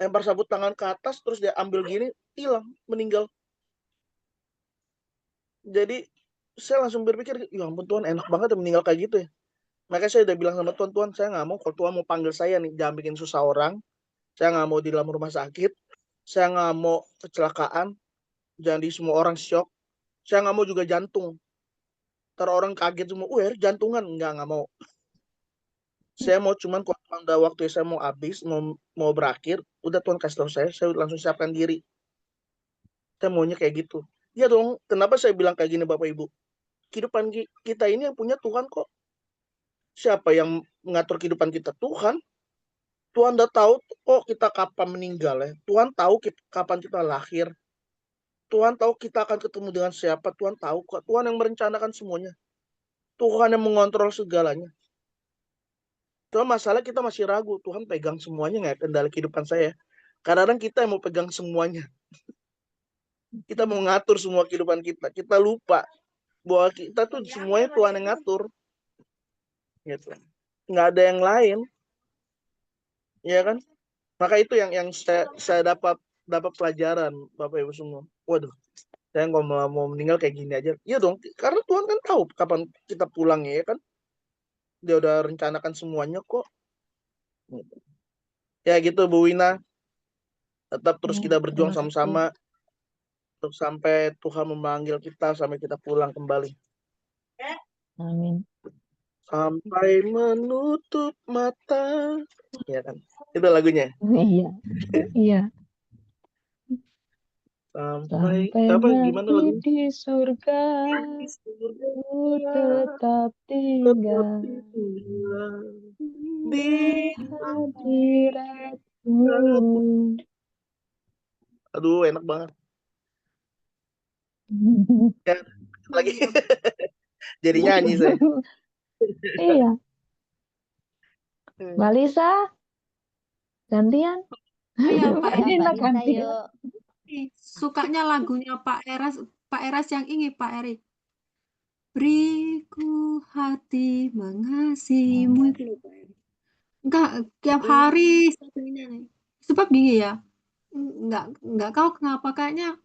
Lempar sabut tangan ke atas, terus dia ambil gini, hilang, meninggal. Jadi saya langsung berpikir, ya ampun Tuhan enak banget ya meninggal kayak gitu ya. Makanya saya udah bilang sama Tuhan, Tuhan saya nggak mau, kalau Tuhan mau panggil saya nih, jangan bikin susah orang. Saya nggak mau di dalam rumah sakit. Saya nggak mau kecelakaan. Jangan di semua orang shock. Saya nggak mau juga jantung. Ntar orang kaget semua, jantungan. Nggak mau. Saya mau cuman kalau ada waktu saya mau habis, mau berakhir, udah Tuhan kasih tahu saya langsung siapkan diri. Saya maunya kayak gitu. Ya dong, kenapa saya bilang kayak gini Bapak Ibu? Kehidupan kita ini yang punya Tuhan kok. Siapa yang mengatur kehidupan kita? Tuhan. Tuhan udah tahu kok kita kapan meninggal ya. Tuhan tahu kapan kita lahir. Tuhan tahu kita akan ketemu dengan siapa. Tuhan tahu kok. Tuhan yang merencanakan semuanya. Tuhan yang mengontrol segalanya. Cuma masalah kita masih ragu. Tuhan pegang semuanya nggak kendali kehidupan saya. Kadang-kadang kita yang mau pegang semuanya. Kita mau ngatur semua kehidupan kita. Kita lupa bahwa kita tuh semuanya Tuhan yang ngatur. Gitu. Nggak ada yang lain. Ya kan? Maka itu yang saya dapat pelajaran Bapak Ibu semua. Waduh, saya nggak mau meninggal kayak gini aja. Iya dong, karena Tuhan kan tahu kapan kita pulang ya kan. Dia udah rencanakan semuanya kok. Ya gitu Bu Wina. Tetap terus kita berjuang Terima kasih. sama-sama untuk sampai Tuhan memanggil kita sampai kita pulang kembali. Amin. Sampai menutup mata. Ya kan. Itu lagunya. Iya, iya. Sampai Sampai apa gimana mati lagunya? di surga, ku tetap tinggal Di di hadiratmu. aduh enak banget. Ya, lagi jadi nyanyi saya. Iya, Mbak Lisa, gantian. Iya, Pak Ya, Mbak Nina Mbak Lisa gantian. yuk. Erik. Sukanya lagunya Pak Eras yang ini, Pak Erik. Beriku hati mengasihimu itu loh, Pak Erik. Enggak, tiap hari satunya nih. Sebab gini ya, enggak tahu kenapa kayaknya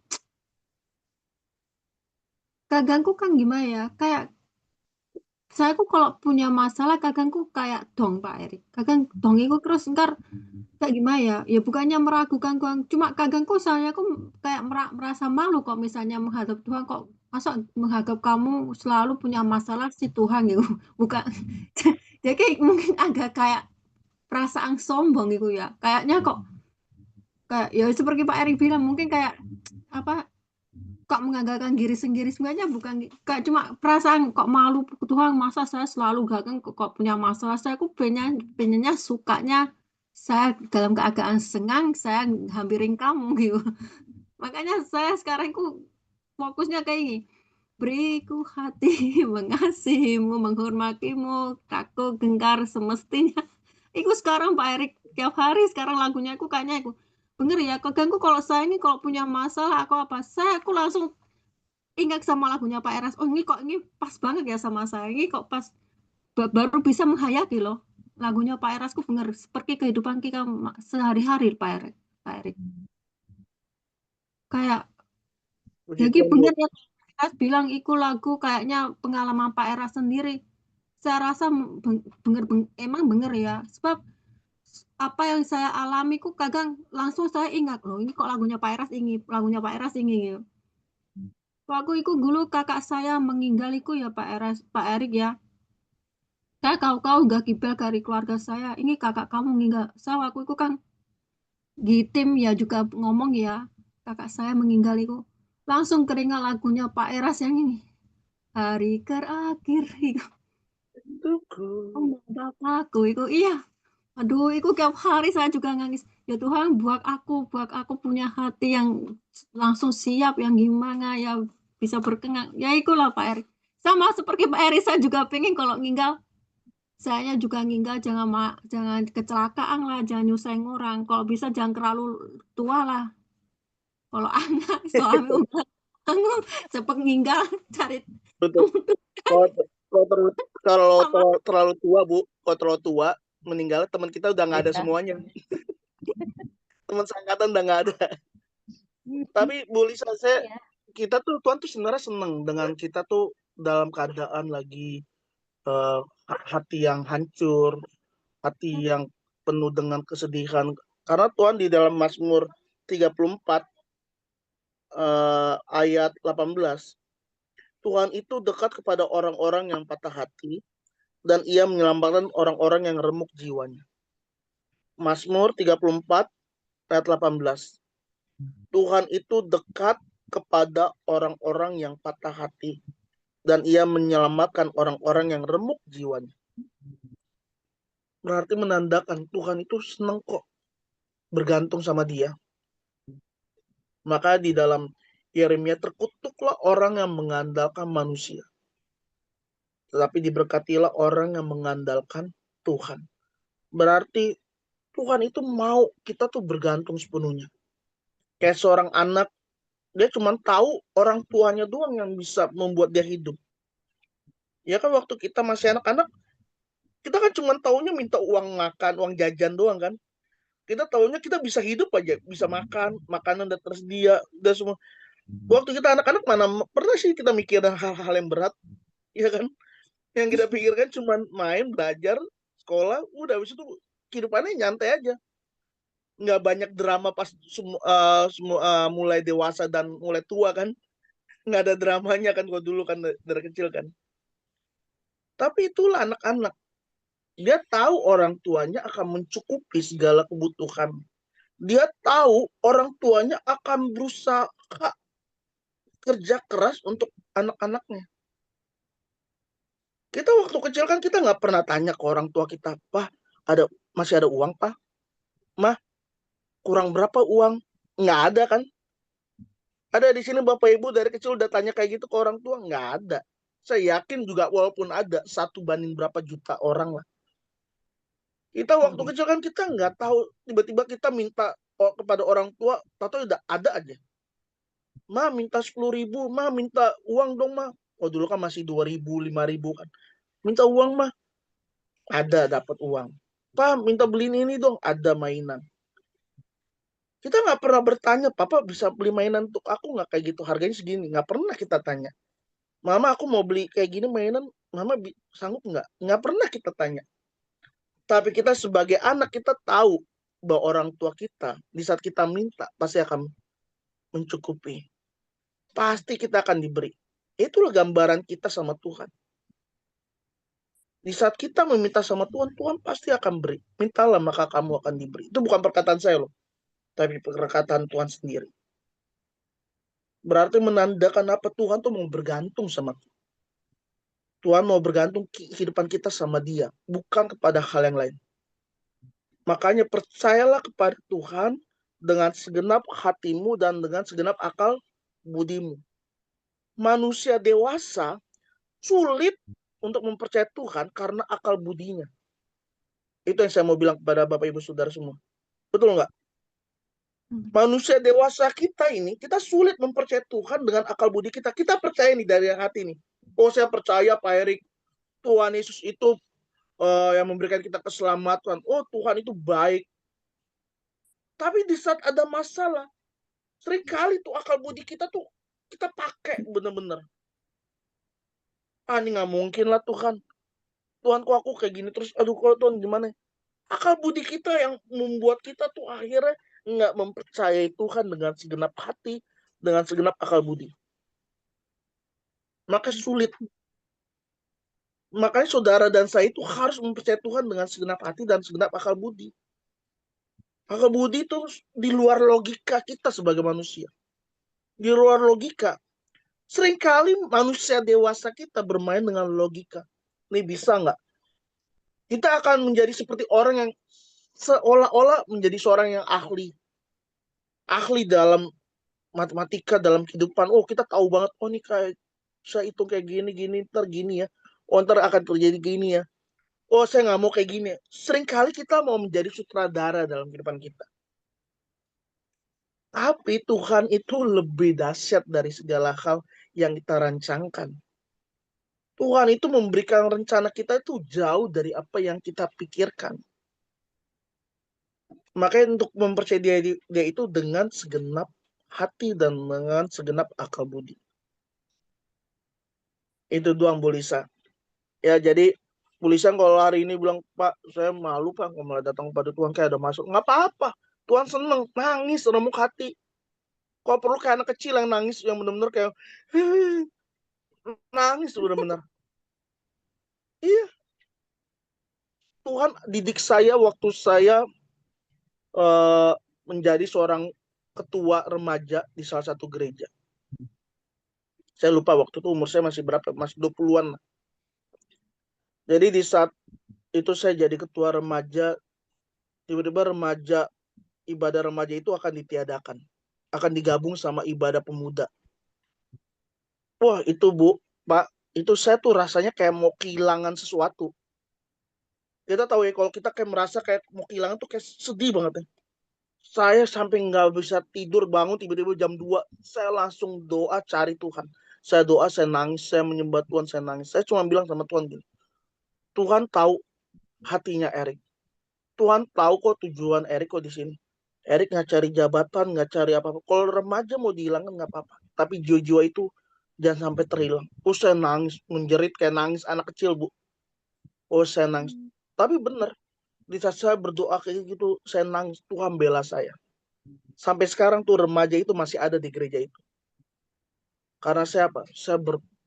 kadangku kan gimana ya, kayak saya ku kalau punya masalah kadangku kayak dong Pak Erik. Kadang dong itu terus ntar kayak gimana ya? Ya bukannya meragukan Tuhan, cuma kadangku saya aku kayak merasa malu kok misalnya menghadap Tuhan kok masa menghadap kamu selalu punya masalah si Tuhan gitu. Bukan. Jadi mungkin agak kayak perasaan sombong gitu ya. Kayaknya kok kayak ya seperti Pak Erik bilang mungkin kayak apa kok menganggarkan diri sendiri sebenarnya bukan kayak cuma perasaan kok malu Tuhan masa saya selalu gagal kok punya masalah saya aku pengennya sukanya saya dalam keadaan senang saya hampirin kamu gitu makanya saya sekarang ku fokusnya kayak gini beriku hati mengasihimu menghormatimu takut gengar semestinya itu sekarang Pak Erik tiap hari sekarang lagunya aku kayaknya aku bener ya keganggu kalau saya ini kalau punya masalah aku langsung ingat sama lagunya Pak Eras. Oh ini kok ini pas banget ya sama saya. Ini kok pas baru bisa menghayati loh. Lagunya Pak Eras ku bener seperti kehidupan kita sehari-hari Pak Erik. Pak Erik. Kayak Puji jadi Tuhan, Bu. bener ya Pak Eras bilang itu lagu kayaknya pengalaman Pak Eras sendiri. Saya rasa emang bener ya. Sebab apa yang saya alami ku kadang langsung saya ingat loh ini kok lagunya Pak Eras ini, lagunya Pak Eras ini gitu. Waktu itu dulu kakak saya meninggal itu ya Pak Erik ya. Saya kau gak kibel dari keluarga saya. Ini kakak kamu meninggal. Saya waktu itu kan di tim ya juga ngomong ya. Kakak saya meninggal itu. Langsung keringat lagunya Pak Eras yang ini. Hari terakhir itu. Oh, bapakku itu. Iya. Aduh, itu tiap hari saya juga nangis. Ya Tuhan, buat aku punya hati yang langsung siap, yang gimana ya bisa berkenan. Ya itulah Pak Erik. Sama seperti Pak Erik, saya juga pengen kalau meninggal saya juga nggak jangan kecelakaan lah, jangan nyusahin orang. Kalau bisa jangan terlalu tua lah. Kalau anak suami udah cepet meninggal cari Betul. Kalau kalau terlalu terlalu tua Bu, kalau terlalu tua meninggal teman kita udah nggak ada Bisa. semuanya. Teman seangkatan udah nggak ada. Tapi Bu Lisa, Iya. kita tuh Tuhan tuh sebenarnya seneng dengan kita tuh dalam keadaan lagi hati yang hancur, hati yang penuh dengan kesedihan. Karena Tuhan di dalam Mazmur 34 ayat 18, Tuhan itu dekat kepada orang-orang yang patah hati dan ia menyelamatkan orang-orang yang remuk jiwanya. Mazmur 34 ayat 18. Tuhan itu dekat kepada orang-orang yang patah hati, dan ia menyelamatkan orang-orang yang remuk jiwanya. Berarti menandakan Tuhan itu senang kok bergantung sama dia. Maka di dalam Yeremia, terkutuklah orang yang mengandalkan manusia, tetapi diberkatilah orang yang mengandalkan Tuhan. Berarti Tuhan itu mau kita tuh bergantung sepenuhnya. Kayak seorang anak, dia cuma tahu orang tuanya doang yang bisa membuat dia hidup. Ya kan, waktu kita masih anak-anak, kita kan cuma taunya minta uang makan, uang jajan doang kan. Kita taunya kita bisa hidup aja, bisa makan, makanan udah tersedia, udah semua. Waktu kita anak-anak mana pernah sih kita mikirin hal-hal yang berat, ya kan? Yang kita pikirkan cuma main, belajar, sekolah, udah habis itu kehidupannya nyantai aja. Nggak banyak drama pas mulai dewasa dan mulai tua kan. Nggak ada dramanya kan kalau dulu kan dari kecil kan. Tapi itulah anak-anak. Dia tahu orang tuanya akan mencukupi segala kebutuhan. Dia tahu orang tuanya akan berusaha kerja keras untuk anak-anaknya. Kita waktu kecil kan kita nggak pernah tanya ke orang tua kita, "Pak, masih ada uang, Pak? Mah, kurang berapa uang?" Nggak ada kan? Ada di sini Bapak Ibu dari kecil udah tanya kayak gitu ke orang tua? Nggak ada. Saya yakin juga walaupun ada, 1 banding berapa juta orang lah. Kita waktu kecil kan kita nggak tahu, tiba-tiba kita minta kepada orang tua, tahu udah ada aja. "Ma, minta 10.000, ma, minta uang dong, ma." Oh, dulu kan masih 2.000, 5.000 kan. "Minta uang, ma." Ada, dapat uang. "Pak, minta beliin ini dong." Ada mainan. Kita nggak pernah bertanya, "Papa bisa beli mainan untuk aku nggak kayak gitu? Harganya segini." Nggak pernah kita tanya. "Mama, aku mau beli kayak gini mainan, Mama sanggup nggak?" Nggak pernah kita tanya. Tapi kita sebagai anak, kita tahu bahwa orang tua kita, di saat kita minta, pasti akan mencukupi. Pasti kita akan diberi. Itulah gambaran kita sama Tuhan. Di saat kita meminta sama Tuhan, Tuhan pasti akan beri. Mintalah maka kamu akan diberi. Itu bukan perkataan saya loh, tapi perkataan Tuhan sendiri. Berarti menandakan apa? Tuhan tuh mau bergantung sama kita. Tuhan mau bergantung kehidupan kita sama dia, bukan kepada hal yang lain. Makanya percayalah kepada Tuhan dengan segenap hatimu dan dengan segenap akal budimu. Manusia dewasa sulit untuk mempercayai Tuhan karena akal budinya. Itu yang saya mau bilang kepada Bapak Ibu Saudara semua. Betul nggak? Manusia dewasa kita ini, kita sulit mempercayai Tuhan dengan akal budi kita. Kita percaya nih dari hati nih. Oh, saya percaya Pak Erik, Tuhan Yesus itu yang memberikan kita keselamatan. Oh, Tuhan itu baik. Tapi di saat ada masalah, seringkali tuh akal budi kita tuh kita pakai bener-bener. Ini nggak mungkin lah Tuhan. Tuhan kok aku kayak gini terus. Aduh, kok Tuhan gimana? Akal budi kita yang membuat kita tuh akhirnya nggak mempercayai Tuhan dengan segenap hati, dengan segenap akal budi. Maka sulit. Makanya saudara dan saya itu harus mempercayai Tuhan dengan segenap hati dan segenap akal budi. Akal budi itu di luar logika kita sebagai manusia. Di luar logika. Seringkali manusia dewasa kita bermain dengan logika. Ini bisa nggak? Kita akan menjadi seperti orang yang seolah-olah menjadi seorang yang ahli. Ahli dalam matematika, dalam kehidupan. Oh, kita tahu banget. Oh, ini kayak saya hitung kayak gini, ntar gini ya. Oh, ntar akan terjadi gini ya. Oh, saya nggak mau kayak gini. Seringkali kita mau menjadi sutradara dalam kehidupan kita. Tapi Tuhan itu lebih dahsyat dari segala hal yang kita rancangkan. Tuhan itu memberikan rencana kita itu jauh dari apa yang kita pikirkan. Makanya untuk mempercayai dia itu dengan segenap hati dan dengan segenap akal budi. Itu doang Bu Lisa. Ya, jadi Bu Lisa kalau hari ini bilang, "Pak, saya malu Pak, kalau malah datang pada Tuhan kayak ada masuk." Nggak apa-apa. Tuhan seneng, nangis, remuk hati. Kalau perlu kayak anak kecil yang nangis, yang benar-benar kayak nangis benar-benar. Iya. Tuhan didik saya waktu saya menjadi seorang ketua remaja di salah satu gereja. Saya lupa waktu itu umur saya masih berapa, masih 20-an. Jadi di saat itu saya jadi ketua remaja, tiba-tiba ibadah remaja itu akan ditiadakan, akan digabung sama ibadah pemuda. Wah itu Bu, Pak, itu saya tuh rasanya kayak mau kehilangan sesuatu. Kita tahu ya, kalau kita kayak merasa kayak mau kehilangan tuh kayak sedih banget ya. Saya sampai nggak bisa tidur, bangun tiba-tiba jam 2, saya langsung doa cari Tuhan. Saya doa, saya nangis, saya menyembah Tuhan, saya nangis. Saya cuma bilang sama Tuhan gini, Tuhan tahu hatinya Erik. Tuhan tahu kok tujuan Erik kok di sini. Erik nggak cari jabatan, nggak cari apa-apa. Kalau remaja mau dihilangkan nggak apa-apa. Tapi jiwa-jiwa itu jangan sampai terhilang. Oh saya nangis, menjerit kayak nangis anak kecil Bu. Oh saya nangis. Tapi benar, di saat saya berdoa kayak gitu, saya nangis. Tuhan bela saya. Sampai sekarang tuh remaja itu masih ada di gereja itu. Karena saya apa? Saya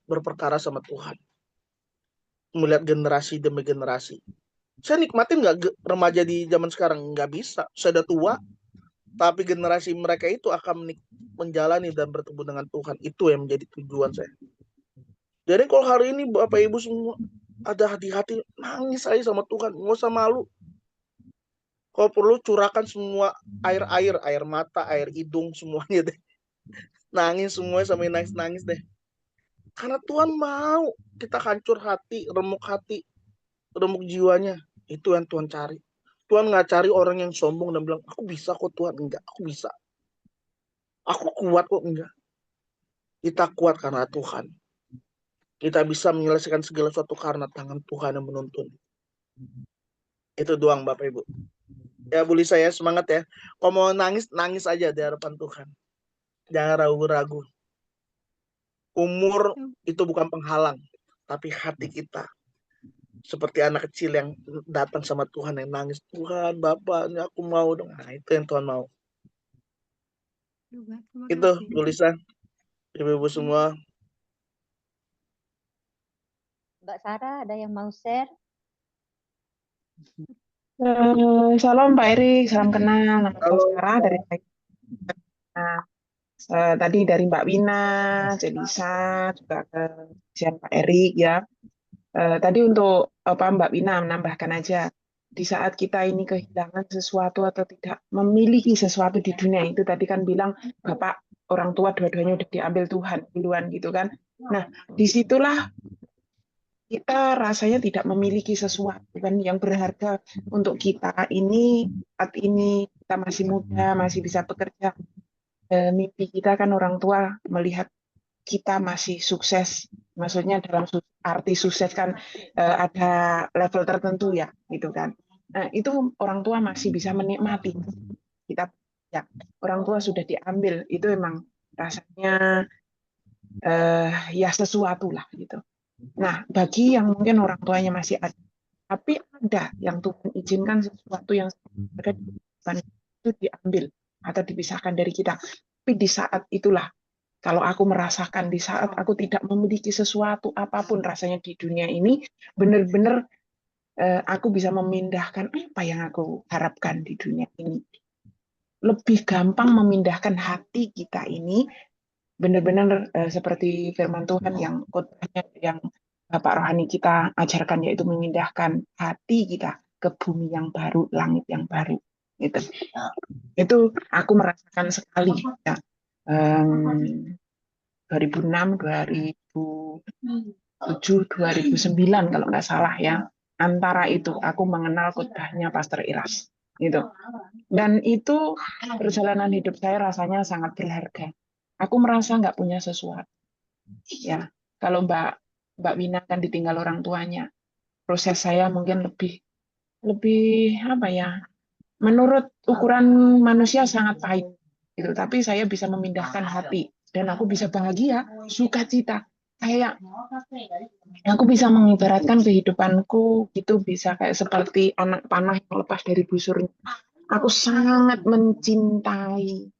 berperkara sama Tuhan. Melihat generasi demi generasi. Saya nikmatin nggak remaja di zaman sekarang? Nggak bisa. Saya udah tua. Tapi generasi mereka itu akan menjalani dan bertemu dengan Tuhan. Itu yang menjadi tujuan saya. Jadi kalau hari ini Bapak Ibu semua ada di hati, nangis aja sama Tuhan. Nggak usah malu. Kalau perlu curahkan semua air mata, air hidung, semuanya deh. Nangis semuanya sampai nangis-nangis deh. Karena Tuhan mau kita hancur hati, remuk jiwanya. Itu yang Tuhan cari. Tuhan nggak cari orang yang sombong dan bilang, aku bisa kok Tuhan. Enggak, aku bisa. Aku kuat kok. Enggak. Kita kuat karena Tuhan. Kita bisa menyelesaikan segala sesuatu karena tangan Tuhan yang menuntun. Itu doang Bapak Ibu. Ya Bu Lisa ya, semangat ya. Kalau mau nangis, nangis aja di hadapan Tuhan. Jangan ragu-ragu. Umur itu bukan penghalang, tapi hati kita. Seperti anak kecil yang datang sama Tuhan yang nangis, Tuhan, Bapak, ini aku mau dong. Nah, itu yang Tuhan mau. Terima Itu kasih. Bu Lisa, Ibu-ibu semua. Mbak Sarah, ada yang mau share? Shalom Pak Erik, salam kenal. Nama saya Halo. Sarah dari Nah, tadi dari Mbak Wina, Celisa, juga ke Pak Erik ya. Tadi untuk Mbak Wina menambahkan aja, di saat kita ini kehilangan sesuatu atau tidak memiliki sesuatu di dunia itu, tadi kan bilang Bapak orang tua dua-duanya udah diambil Tuhan duluan gitu kan. Nah, disitulah kita rasanya tidak memiliki sesuatu kan yang berharga untuk kita ini, saat ini kita masih muda, masih bisa bekerja. Mimpi kita kan orang tua melihat kita masih sukses, maksudnya dalam arti sukses kan ada level tertentu ya, gitu kan. Nah, itu orang tua masih bisa menikmati. Kita ya, orang tua sudah diambil, itu emang rasanya ya sesuatu lah gitu. Nah, bagi yang mungkin orang tuanya masih ada, tapi ada yang Tuhan izinkan sesuatu yang berada di depan itu diambil atau dipisahkan dari kita. Tapi di saat itulah, kalau aku merasakan di saat aku tidak memiliki sesuatu apapun rasanya di dunia ini, benar-benar aku bisa memindahkan apa yang aku harapkan di dunia ini. Lebih gampang memindahkan hati kita ini, benar-benar seperti firman Tuhan yang khotbahnya yang Bapak Rohani kita ajarkan, yaitu memindahkan hati kita ke bumi yang baru, langit yang baru. Gitu. Itu aku merasakan sekali ya. 2006, 2007, 2009 kalau nggak salah ya. Antara itu aku mengenal khotbahnya Pastor Iras. Gitu. Dan itu perjalanan hidup saya rasanya sangat berharga. Aku merasa nggak punya sesuatu. Ya, kalau Mbak Wina kan ditinggal orang tuanya, proses saya mungkin lebih apa ya? Menurut ukuran manusia sangat pahit, gitu. Tapi saya bisa memindahkan hati dan aku bisa bahagia, sukacita. Kayak aku bisa mengibaratkan kehidupanku itu bisa kayak seperti anak panah yang lepas dari busurnya. Aku sangat mencintai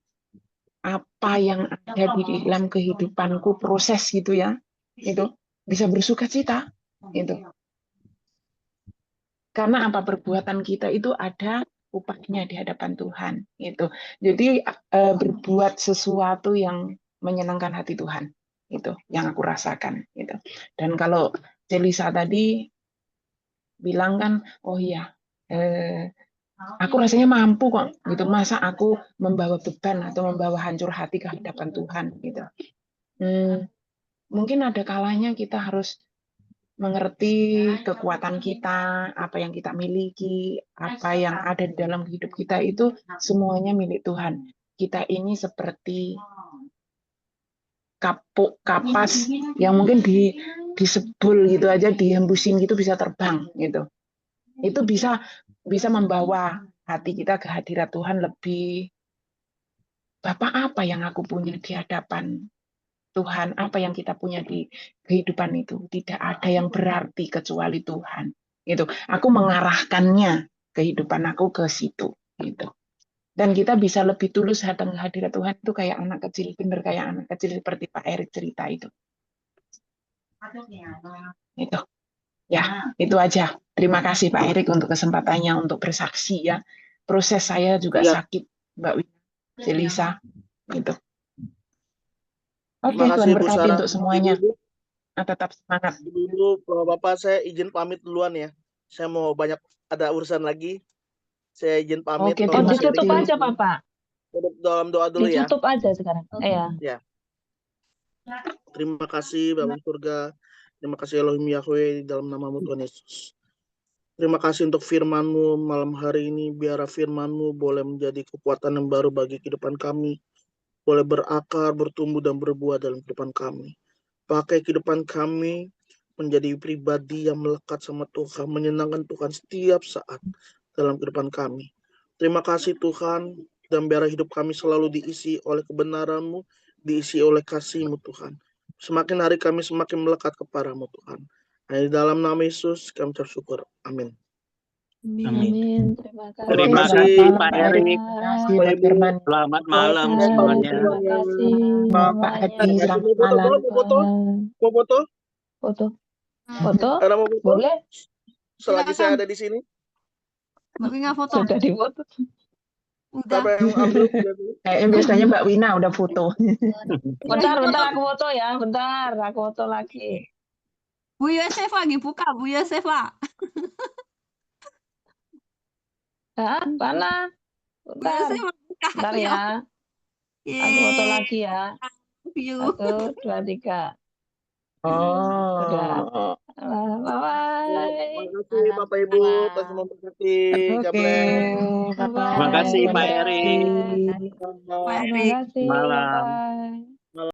apa yang ada di dalam kehidupanku, proses gitu ya, itu bisa bersuka cita, gitu. Karena apa, perbuatan kita itu ada upahnya di hadapan Tuhan gitu. Jadi berbuat sesuatu yang menyenangkan hati Tuhan, itu yang aku rasakan gitu. Dan kalau Celisa tadi bilang kan, oh iya, aku rasanya mampu kok gitu, masa aku membawa beban atau membawa hancur hati ke hadapan Tuhan gitu. Mungkin ada kalanya kita harus mengerti kekuatan kita, apa yang kita miliki, apa yang ada di dalam hidup kita itu semuanya milik Tuhan. Kita ini seperti kapuk kapas yang mungkin disebul gitu aja, dihembusin gitu bisa terbang gitu. Itu bisa membawa hati kita ke hadirat Tuhan lebih, Bapak apa yang aku punya di hadapan Tuhan, apa yang kita punya di kehidupan itu tidak ada yang berarti kecuali Tuhan. Gitu. Aku mengarahkannya kehidupan aku ke situ. Gitu. Dan kita bisa lebih tulus datang ke hadirat Tuhan itu kayak anak kecil, bener kayak anak kecil seperti Pak Erik cerita itu. Itu. Ya, itu aja. Terima kasih Pak Erik untuk kesempatannya untuk bersaksi ya. Proses saya juga sakit, Mbak Wina, Celisa. Gitu. Oke, Terima Tuhan kasih Bu berkati Sarah. untuk semuanya. Ibu, Nah, tetap semangat. Ibu, Bapak, saya izin pamit duluan ya. Saya mau ada urusan lagi. Saya izin pamit. Oke, Tolong terima ditutup kasih. Ditutup aja Bapak. dalam doa dulu ya. Ditutup aja sekarang. Iya. Ya. Terima kasih Bapak di surga. Terima kasih Elohim Yahweh di dalam namamu Tuhan Yesus. Terima kasih untuk firman-Mu malam hari ini. Biar firman-Mu boleh menjadi kekuatan yang baru bagi kehidupan kami. Boleh berakar, bertumbuh, dan berbuah dalam kehidupan kami. Pakai kehidupan kami menjadi pribadi yang melekat sama Tuhan, menyenangkan Tuhan setiap saat dalam kehidupan kami. Terima kasih Tuhan, dan biar hidup kami selalu diisi oleh kebenaran-Mu, diisi oleh kasih-Mu Tuhan. Semakin hari kami semakin melekat kepadamu Tuhan. Hanya di dalam nama Yesus kami bersyukur. Amin. Amin. Terima kasih. Terima kasih, kasih Pak Pak Erik. Terima kasih Bapak buat Ibu. firman. Selamat malam Terima semuanya. kasih Pak semuanya. Hadi, selamat malam. Mau foto? Foto. Foto? Ada mau foto? Boleh? Selagi saya ada di sini. Mbak Wina foto. Sudah difoto. Udah. Siapa yang ambil? Kayaknya biasanya Mbak Wina udah foto. Bentar aku foto ya. Bentar, aku foto lagi. Bu Yosef lagi buka, Bu Yosef lah. Mana? Bu Bentar. Yosef buka. Bentar ya. Aku foto lagi ya. Yuk. 1, 2, 3. Oh. Bye-bye. Terima kasih Bapak Ibu, Tuhan memberkati. Oke. Terima kasih Pak Erik. Pak Terima Erik. kasih. Malam. Bye.